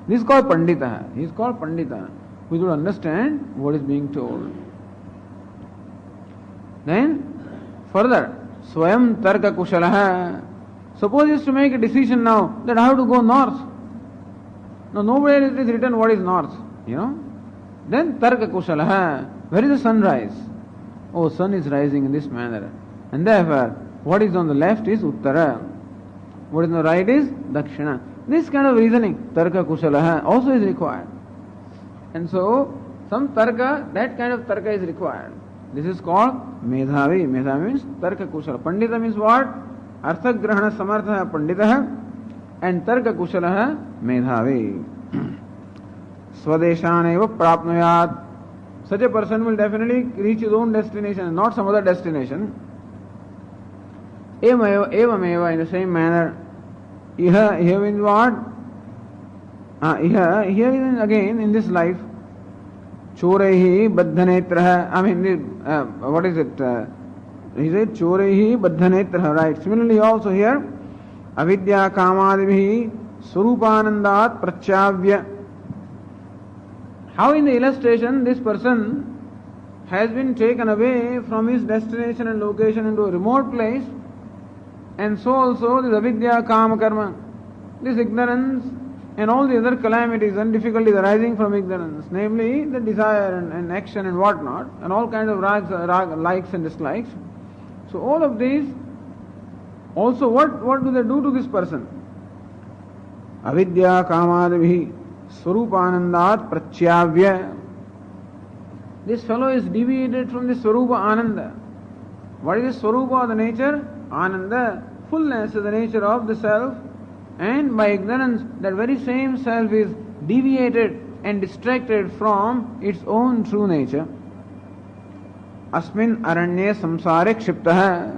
[SPEAKER 1] This is called Pandita. He is called Pandita, who should understand what is being told. Then, Further, Swayam Tarka Kushalaha. Suppose he is to make a decision now that I have to go north. Now, nowhere it is written what is north, you know. Then Tarka Kushalaha. Where is the sunrise? Oh, sun is rising in this manner. And therefore, what is on the left is Uttara. What is on the right is Dakshina. This kind of reasoning, Tarka Kushalaha, also is required. And so, some Tarka, that kind of Tarka is required. This is called Medhavi. Medhavi means Tarka Kushala. Pandita means what? Artha Grahana Samartha Pandita and Tarka Kushala Medhavi. Swadeshaneva Prapnuyat. Such a person will definitely reach his own destination, not some other destination. Evameva, in the same manner. Here means what? Here is again in this life. Chorehi Baddhanetraha. I mean, what is it? He said Chorehi Baddhanetraha, right? Similarly, also here, Avidya Kamadibhi Surupanandat Prachavya. How in the illustration this person has been taken away from his destination and location into a remote place, and so also this avidya kama karma, this ignorance and all the other calamities and difficulties arising from ignorance, namely the desire and action and whatnot, and all kinds of likes and dislikes. So all of these, also what do they do to this person? Avidya kamadibhi Swarupanandat Prachyavya. This fellow is deviated from the Swarupa Ananda. What is the Swarupa, the nature? Ananda, fullness is the nature of the self, and by ignorance that very same self is deviated and distracted from its own true nature. Asmin aranye samsare kshiptaha.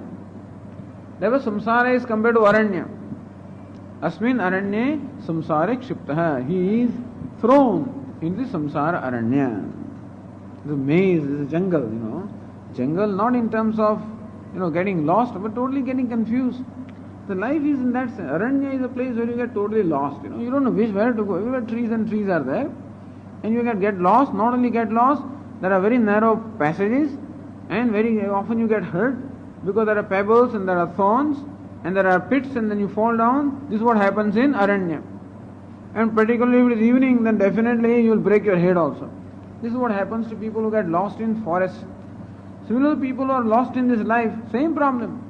[SPEAKER 1] Therefore samsara is compared to aranya. Asmin aranye samsare kshiptaha. He is thrown into the samsara aranya. The maze is a jungle, you know. Jungle not in terms of, you know, getting lost, but totally getting confused. The life is in that sense. Aranya is a place where you get totally lost, you know. You don't know where to go. Everywhere trees and trees are there. And you can get lost. Not only get lost, there are very narrow passages, and very often you get hurt because there are pebbles and there are thorns and there are pits, and then you fall down. This is what happens in Aranya. And particularly if it is evening, then definitely you will break your head also. This is what happens to people who get lost in forests. Similarly, people who are lost in this life, same problem.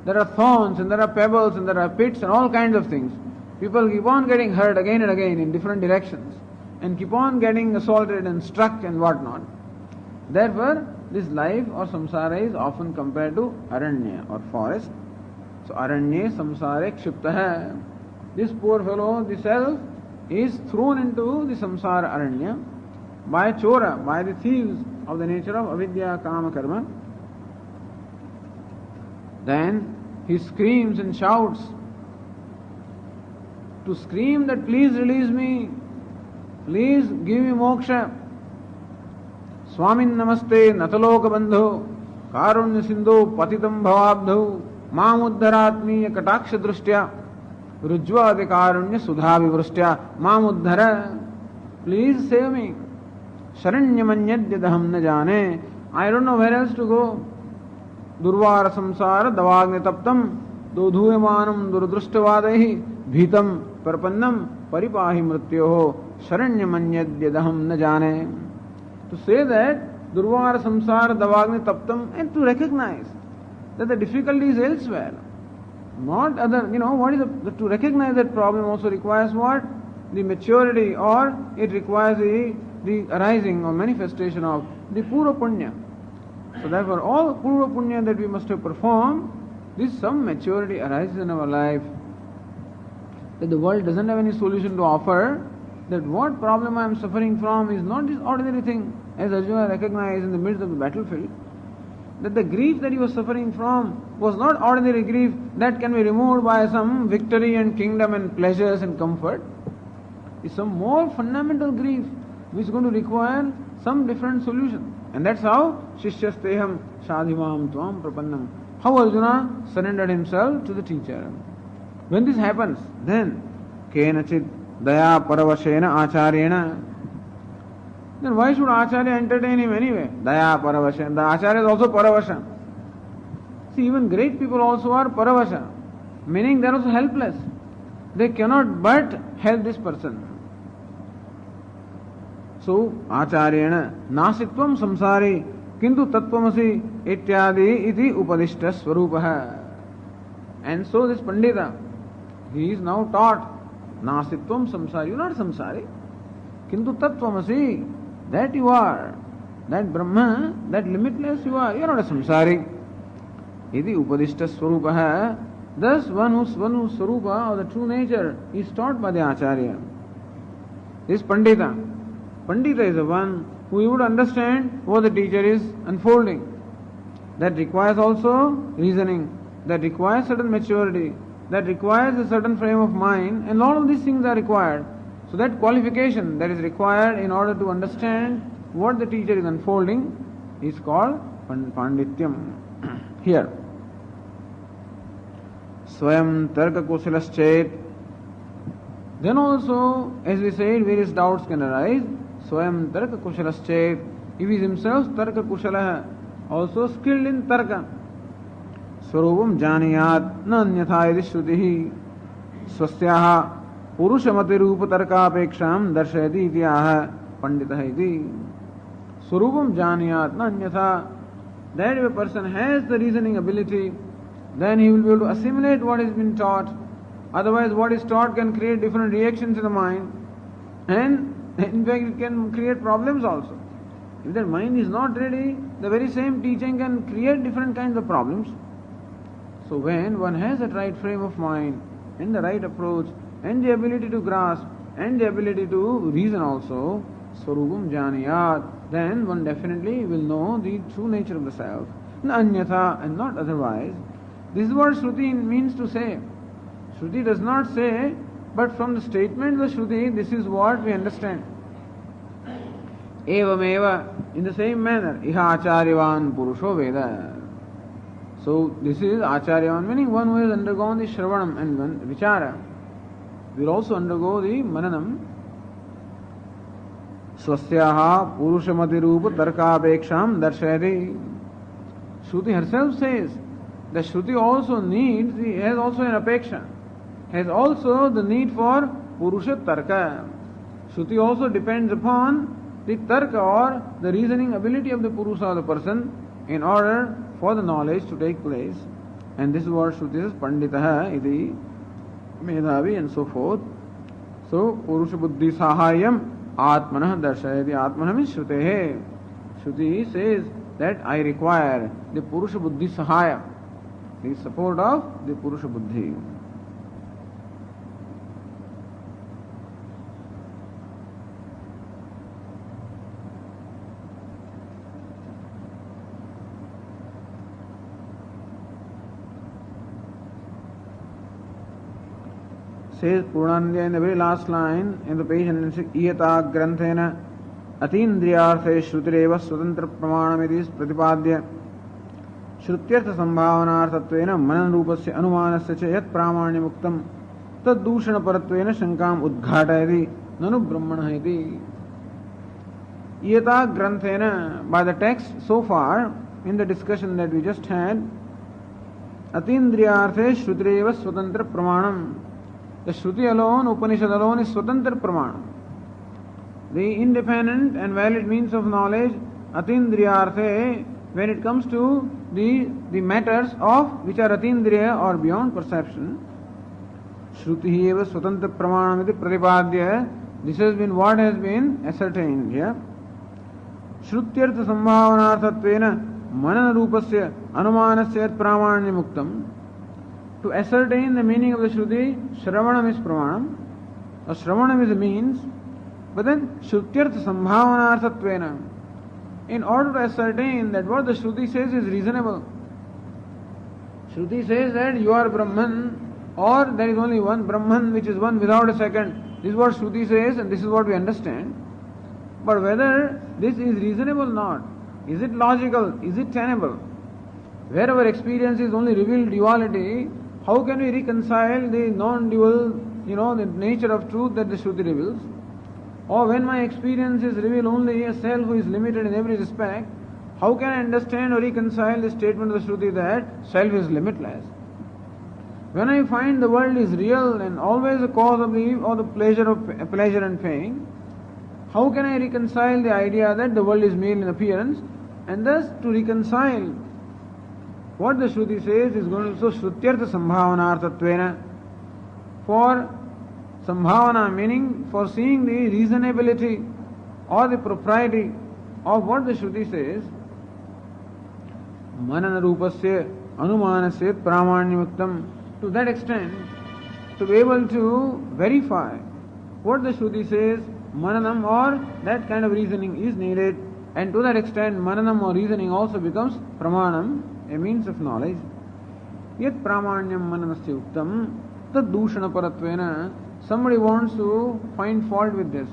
[SPEAKER 1] There are thorns and there are pebbles and there are pits and all kinds of things. People keep on getting hurt again and again in different directions and keep on getting assaulted and struck and whatnot. Therefore, this life or samsara is often compared to aranya or forest. So, aranya samsare kshiptaha. This poor fellow, the self, is thrown into the samsara aranya by chora, by the thieves of the nature of avidya kama karma. Then he screams and shouts. To scream that please release me, please give me moksha. Swamin namaste nataloka bandho karunya sindhu patitam bhavabdho mamuddharatmiya kataksha drushtya rujvadi karunya sudha vivrustya mamuddhara. Please save me. Sharanyamanyadhyadaham na jane. I don't know where else to go. Durvara samsara davagni taptam dodhuyamanam duradrustavadahi bhitam parpannam paripahi mrityoho sharanyamanyadhyadaham na jane. To say that Durvara samsara davagni taptam, and to recognize that the difficulty is elsewhere. Not other, you know, what is to recognize that problem also requires what? The maturity, or it requires the arising or manifestation of the Purva Punya. So therefore all Purva Punya that we must have performed, this some maturity arises in our life. That the world doesn't have any solution to offer, that what problem I am suffering from is not this ordinary thing, as Arjuna recognized in the midst of the battlefield. That the grief that he was suffering from was not ordinary grief that can be removed by some victory and kingdom and pleasures and comfort. It's some more fundamental grief which is going to require some different solution. And that's how Shishyasteham Sadhimam Tvam Prapannam. How Arjuna surrendered himself to the teacher. When this happens, then Kenachid Daya Paravashena Acharyena. Then why should Acharya entertain him anyway? Daya Paravashena. The Acharya is also Paravasha. See, even great people also are paravasha, meaning they are also helpless. They cannot but help this person. So, Acharyena nasitvam samsari kintu tattvamasi ityadi iti upadishta swarupaha. And so this Pandita, he is now taught nasitvam samsari. You are not samsari. Kintu tattvamasi, that you are. That Brahma, that limitless you are. You are not a samsari. Iti upadishta swarupaha. Thus, one whose swarupa or the true nature is taught by the Acharya. This Pandita. Pandita is the one who would understand what the teacher is unfolding. That requires also reasoning, that requires certain maturity, that requires a certain frame of mind, and all of these things are required. So that qualification that is required in order to understand what the teacher is unfolding is called Pandityam. Here. Swayam Tarka Kusalaschet. Then also, as we said, various doubts can arise. Swayam Tarka Kusalaschet. If he is himself Tarka Kusalaha, also skilled in Tarka. Swarupam Janiyat na anyatha iti Shrutihi Swasyaha Purushamati Rupa Tarka Apeksham Darshayati iti aha Panditaha iti. Swarupam Janiyat na anyatha. That if a person has the reasoning ability, then he will be able to assimilate what has been taught. Otherwise, what is taught can create different reactions in the mind, and in fact, it can create problems also. If the mind is not ready, the very same teaching can create different kinds of problems. So, when one has that right frame of mind, and the right approach, and the ability to grasp, and the ability to reason also, Swarupam Janiyat, then one definitely will know the true nature of the self. Na anyatha, and not otherwise. This is what Shruti means to say. Shruti does not say, but from the statement of the Shruti, this is what we understand. Evameva, in the same manner, Iha Acharyavan Purusho Veda. So this is Acharyavan, meaning one who has undergone the Shravanam and one Vichara will also undergo the Mananam. Swasyaha Purushamati Rupa Tarkapeksham Darshayati. Shruti herself says that Shruti also needs, has also an apeksha, has also the need for Purusha Tarka. Shruti also depends upon the Tarka or the reasoning ability of the Purusha or the person in order for the knowledge to take place. And this is what Shruti says, Panditaha, iti, Medhavi, and so forth. So, Purusha Buddhi Sahayam Atmanah Darshayati. Atmanah means Shrutehe. Shruti says that I require the Purusha Buddhi Sahaya, the support of the Purusha Buddhi. Says Purnandya in the very last line in the page 106, Iyata Granthena Atindriyarthe Shrutireva Swatantra Pramanamidis Pratipadya Shrutyartha Sambhavanarthatvena Manan Rupasya Anumanasya cha Yat Pramanya Muktam Tad Dushana Paratvena Shankam Udghatayati Nanu Brahmana iti. Iyata Granthena, by the text so far in the discussion that we just had, Atindriyarthe Shrutireva Swatantra Pramanam. The Shruti alone, Upanishad alone is Swatantra Pramana. The independent and valid means of knowledge, Atindriyarthe, when it comes to the matters of which are Atindriya or beyond perception, Shruti eva Swatantra Pramana iti Pratipadya. This has been what has been ascertained here. Shrutyartha Sambhavanarthatvena Manana Rupasya Anumanasya Yat Pramanya Muktam. To ascertain the meaning of the Shruti, Shravanam is Pramanam, or Shravanam is a means, but then Shrutyartha Sambhavanarthatvena. In order to ascertain that what the Shruti says is reasonable. Shruti says that you are Brahman, or there is only one Brahman which is one without a second. This is what Shruti says and this is what we understand. But whether this is reasonable or not, is it logical, is it tenable? Where our experience is only revealed duality, how can we reconcile the non-dual, the nature of truth that the Shruti reveals? Or when my experiences reveal only a self who is limited in every respect, How can I understand or reconcile the statement of the Shruti that self is limitless? When I find the world is real and always a cause of the pleasure and pain, how can I reconcile the idea that the world is mere in appearance? And thus, to reconcile what the Shruti says is going to so Shrutyartha Sambhavanarthatvena. For Sambhavana meaning for seeing the reasonability or the propriety of what the Shruti says, Manana Rupasya Anumanasya Pramanyamuktam. To that extent, to be able to verify what the Shruti says, Mananam or that kind of reasoning is needed, and to that extent, Mananam or reasoning also becomes Pramanam, a means of knowledge. Yet Pramanyam Mananasya Uktam Tad Dushana Paratvena. Somebody wants to find fault with this.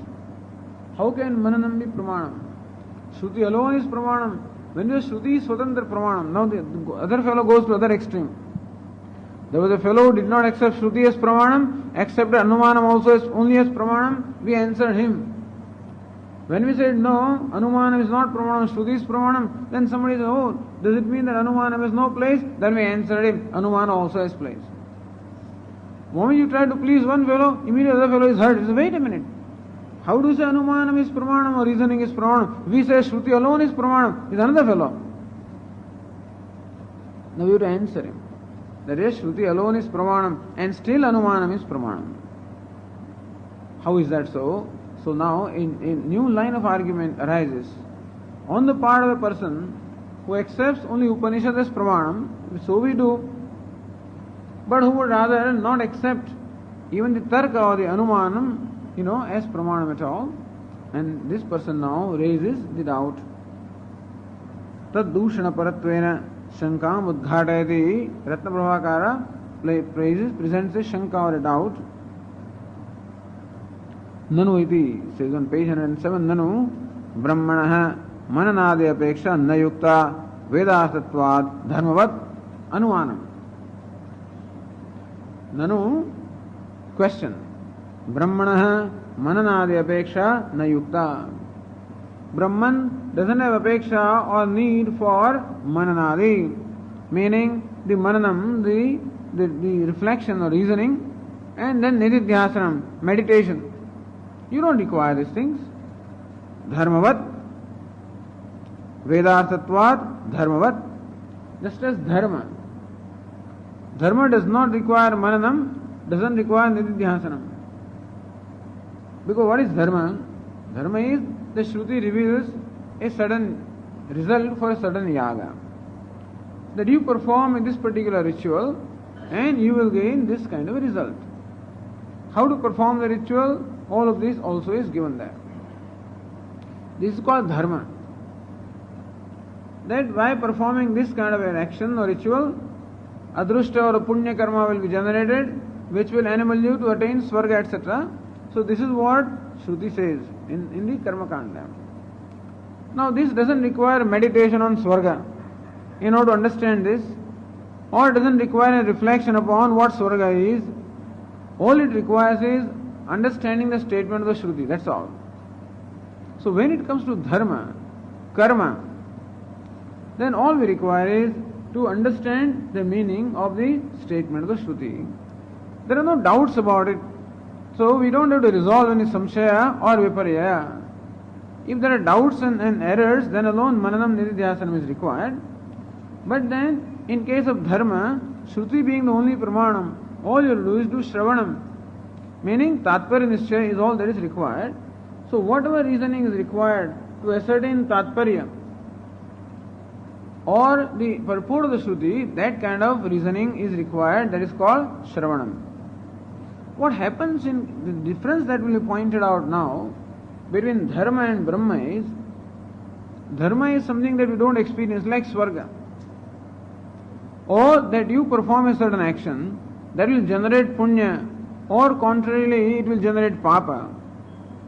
[SPEAKER 1] How can Mananam be Pramanam? Shruti alone is Pramanam. When the Shruti is Swatantra Pramanam, now the other fellow goes to other extreme. There was a fellow who did not accept Shruti as Pramanam, accepted Anumanam also as only as Pramanam. We answered him. When we said no, Anumanam is not Pramanam, Shruti is Pramanam, then somebody said, oh, does it mean that Anumanam has no place? Then we answered him, Anumanam also has place. The moment you try to please one fellow, immediately the other fellow is hurt. He says, wait a minute. How do you say Anumanam is Pramanam or reasoning is Pramanam? We say Shruti alone is Pramanam. Is another fellow. Now you have to answer him. That is, Shruti alone is Pramanam and still Anumanam is Pramanam. How is that so? So now a new line of argument arises. On the part of a person who accepts only Upanishad as Pramanam, so we do, but who would rather not accept even the Tarka or the Anumanam, as Pramanam at all. And this person now raises the doubt. Tad Dushana Paratvena Shankam Udghatayati. Ratna Prabhakara presents a Shanka or a doubt. Nanu iti says on page 107, Nanu Brahmanaha Mananadi Apeksha Nayukta Vedastatvad Dharmavat Anumanam. Nanu, question. Brahmanaha Mananadi Apeksha Nayukta. Brahman doesn't have apeksha or need for mananadi, meaning the mananam, the reflection or reasoning, and then nididhyasanam, meditation. You don't require these things. Dharmavat, Vedarthatvat, Dharmavat, just as dharma. Dharma does not require mananam, doesn't require nididhyasanam. Because what is dharma? Dharma is the Shruti reveals a certain result for a certain yaga. That you perform in this particular ritual and you will gain this kind of a result. How to perform the ritual? All of this also is given there. This is called dharma. That by performing this kind of an action or ritual, adrushta or punya karma will be generated, which will enable you to attain swarga, etc. So this is what Shruti says in the Karma Kanda. Now this doesn't require meditation on Swarga in order to understand this, or doesn't require a reflection upon what Swarga is. All it requires is understanding the statement of the Shruti, that's all. So when it comes to dharma, karma, then all we require is to understand the meaning of the statement of the Shruti. There are no doubts about it. So we don't have to resolve any samshaya or viparya. If there are doubts and errors, then alone mananam nididhyasanam is required. But then, in case of dharma, Shruti being the only pramanam, all you have to do is do shravanam. Meaning, tatparya nishchaya is all that is required. So whatever reasoning is required to ascertain tatparya or the purport of the Shruti, that kind of reasoning is required, that is called shravanam. What happens in the difference that will be pointed out now between dharma and brahma is something that we don't experience, like swarga. Or that you perform a certain action that will generate punya, or contrarily it will generate papa.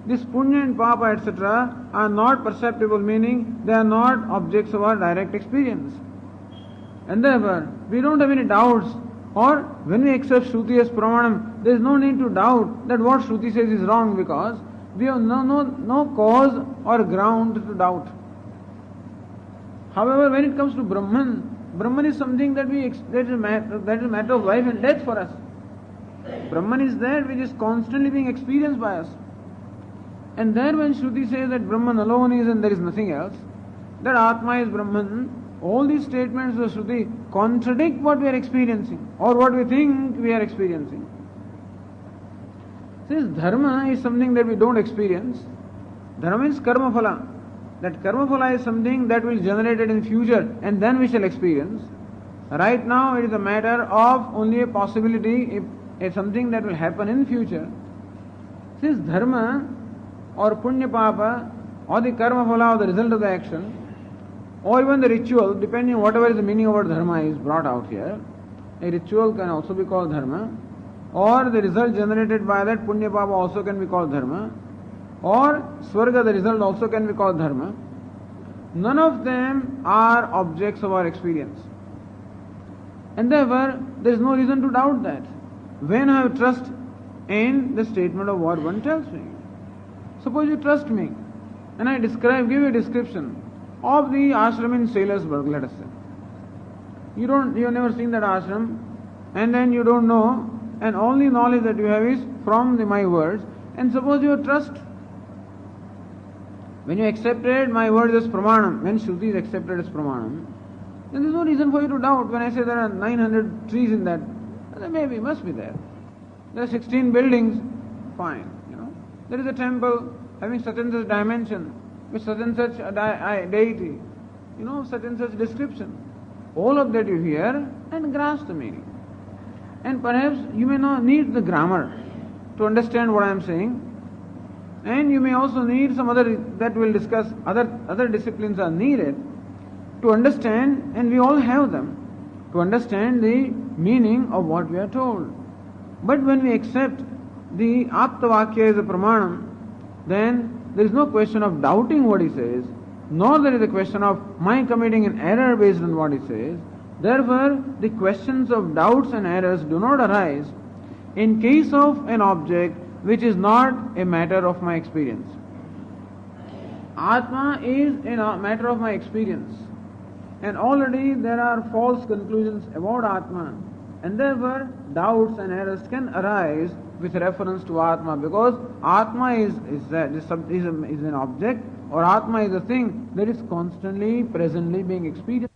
[SPEAKER 1] This punya and papa, etc., are not perceptible, meaning they are not objects of our direct experience. And therefore, we don't have any doubts. Or when we accept Shruti as Pramanam, there is no need to doubt that what Shruti says is wrong, because we have no cause or ground to doubt. However, when it comes to Brahman is something that that is a matter of life and death for us. Brahman is that which is constantly being experienced by us. And there when Shruti says that Brahman alone is and there is nothing else, that Atma is Brahman, all these statements of Shruti contradict what we are experiencing or what we think we are experiencing. Since dharma is something that we don't experience, dharma means karma phala. That karma phala is something that will generate it in future and then we shall experience. Right now it is a matter of only a possibility, something that will happen in future. Since dharma or punya papa or the karma phala or the result of the action or even the ritual, depending on whatever is the meaning of what dharma is brought out here, a ritual can also be called dharma, or the result generated by that punya papa also can be called dharma, or swarga, the result also can be called dharma. None of them are objects of our experience. And therefore, there is no reason to doubt that. When I have trust in the statement of what one tells me. Suppose you trust me, and I give you a description of the ashram in Sailorsburg, let us say. You have never seen that ashram, and then you don't know, and only knowledge that you have is from my words, and suppose you have trust. When you accepted my words as pramanam, when Shruti is accepted as pramanam, then there is no reason for you to doubt. When I say there are 900 trees in that, there maybe must be there. There are 16 buildings, fine. There is a temple having such and such dimension, with such and such deity, such and such description. All of that you hear and grasp the meaning. And perhaps you may not need the grammar to understand what I am saying, and you may also need some other, that we'll discuss, other disciplines are needed to understand, and we all have them, to understand the meaning of what we are told. But when we accept the Aptavakya as a pramanam, then there is no question of doubting what he says, nor there is a question of my committing an error based on what he says. Therefore, the questions of doubts and errors do not arise in case of an object which is not a matter of my experience. Atma is a matter of my experience, and already there are false conclusions about Atma, and therefore doubts and errors can arise with reference to Atma, because Atma is an object, or Atma is a thing that is constantly, presently being experienced.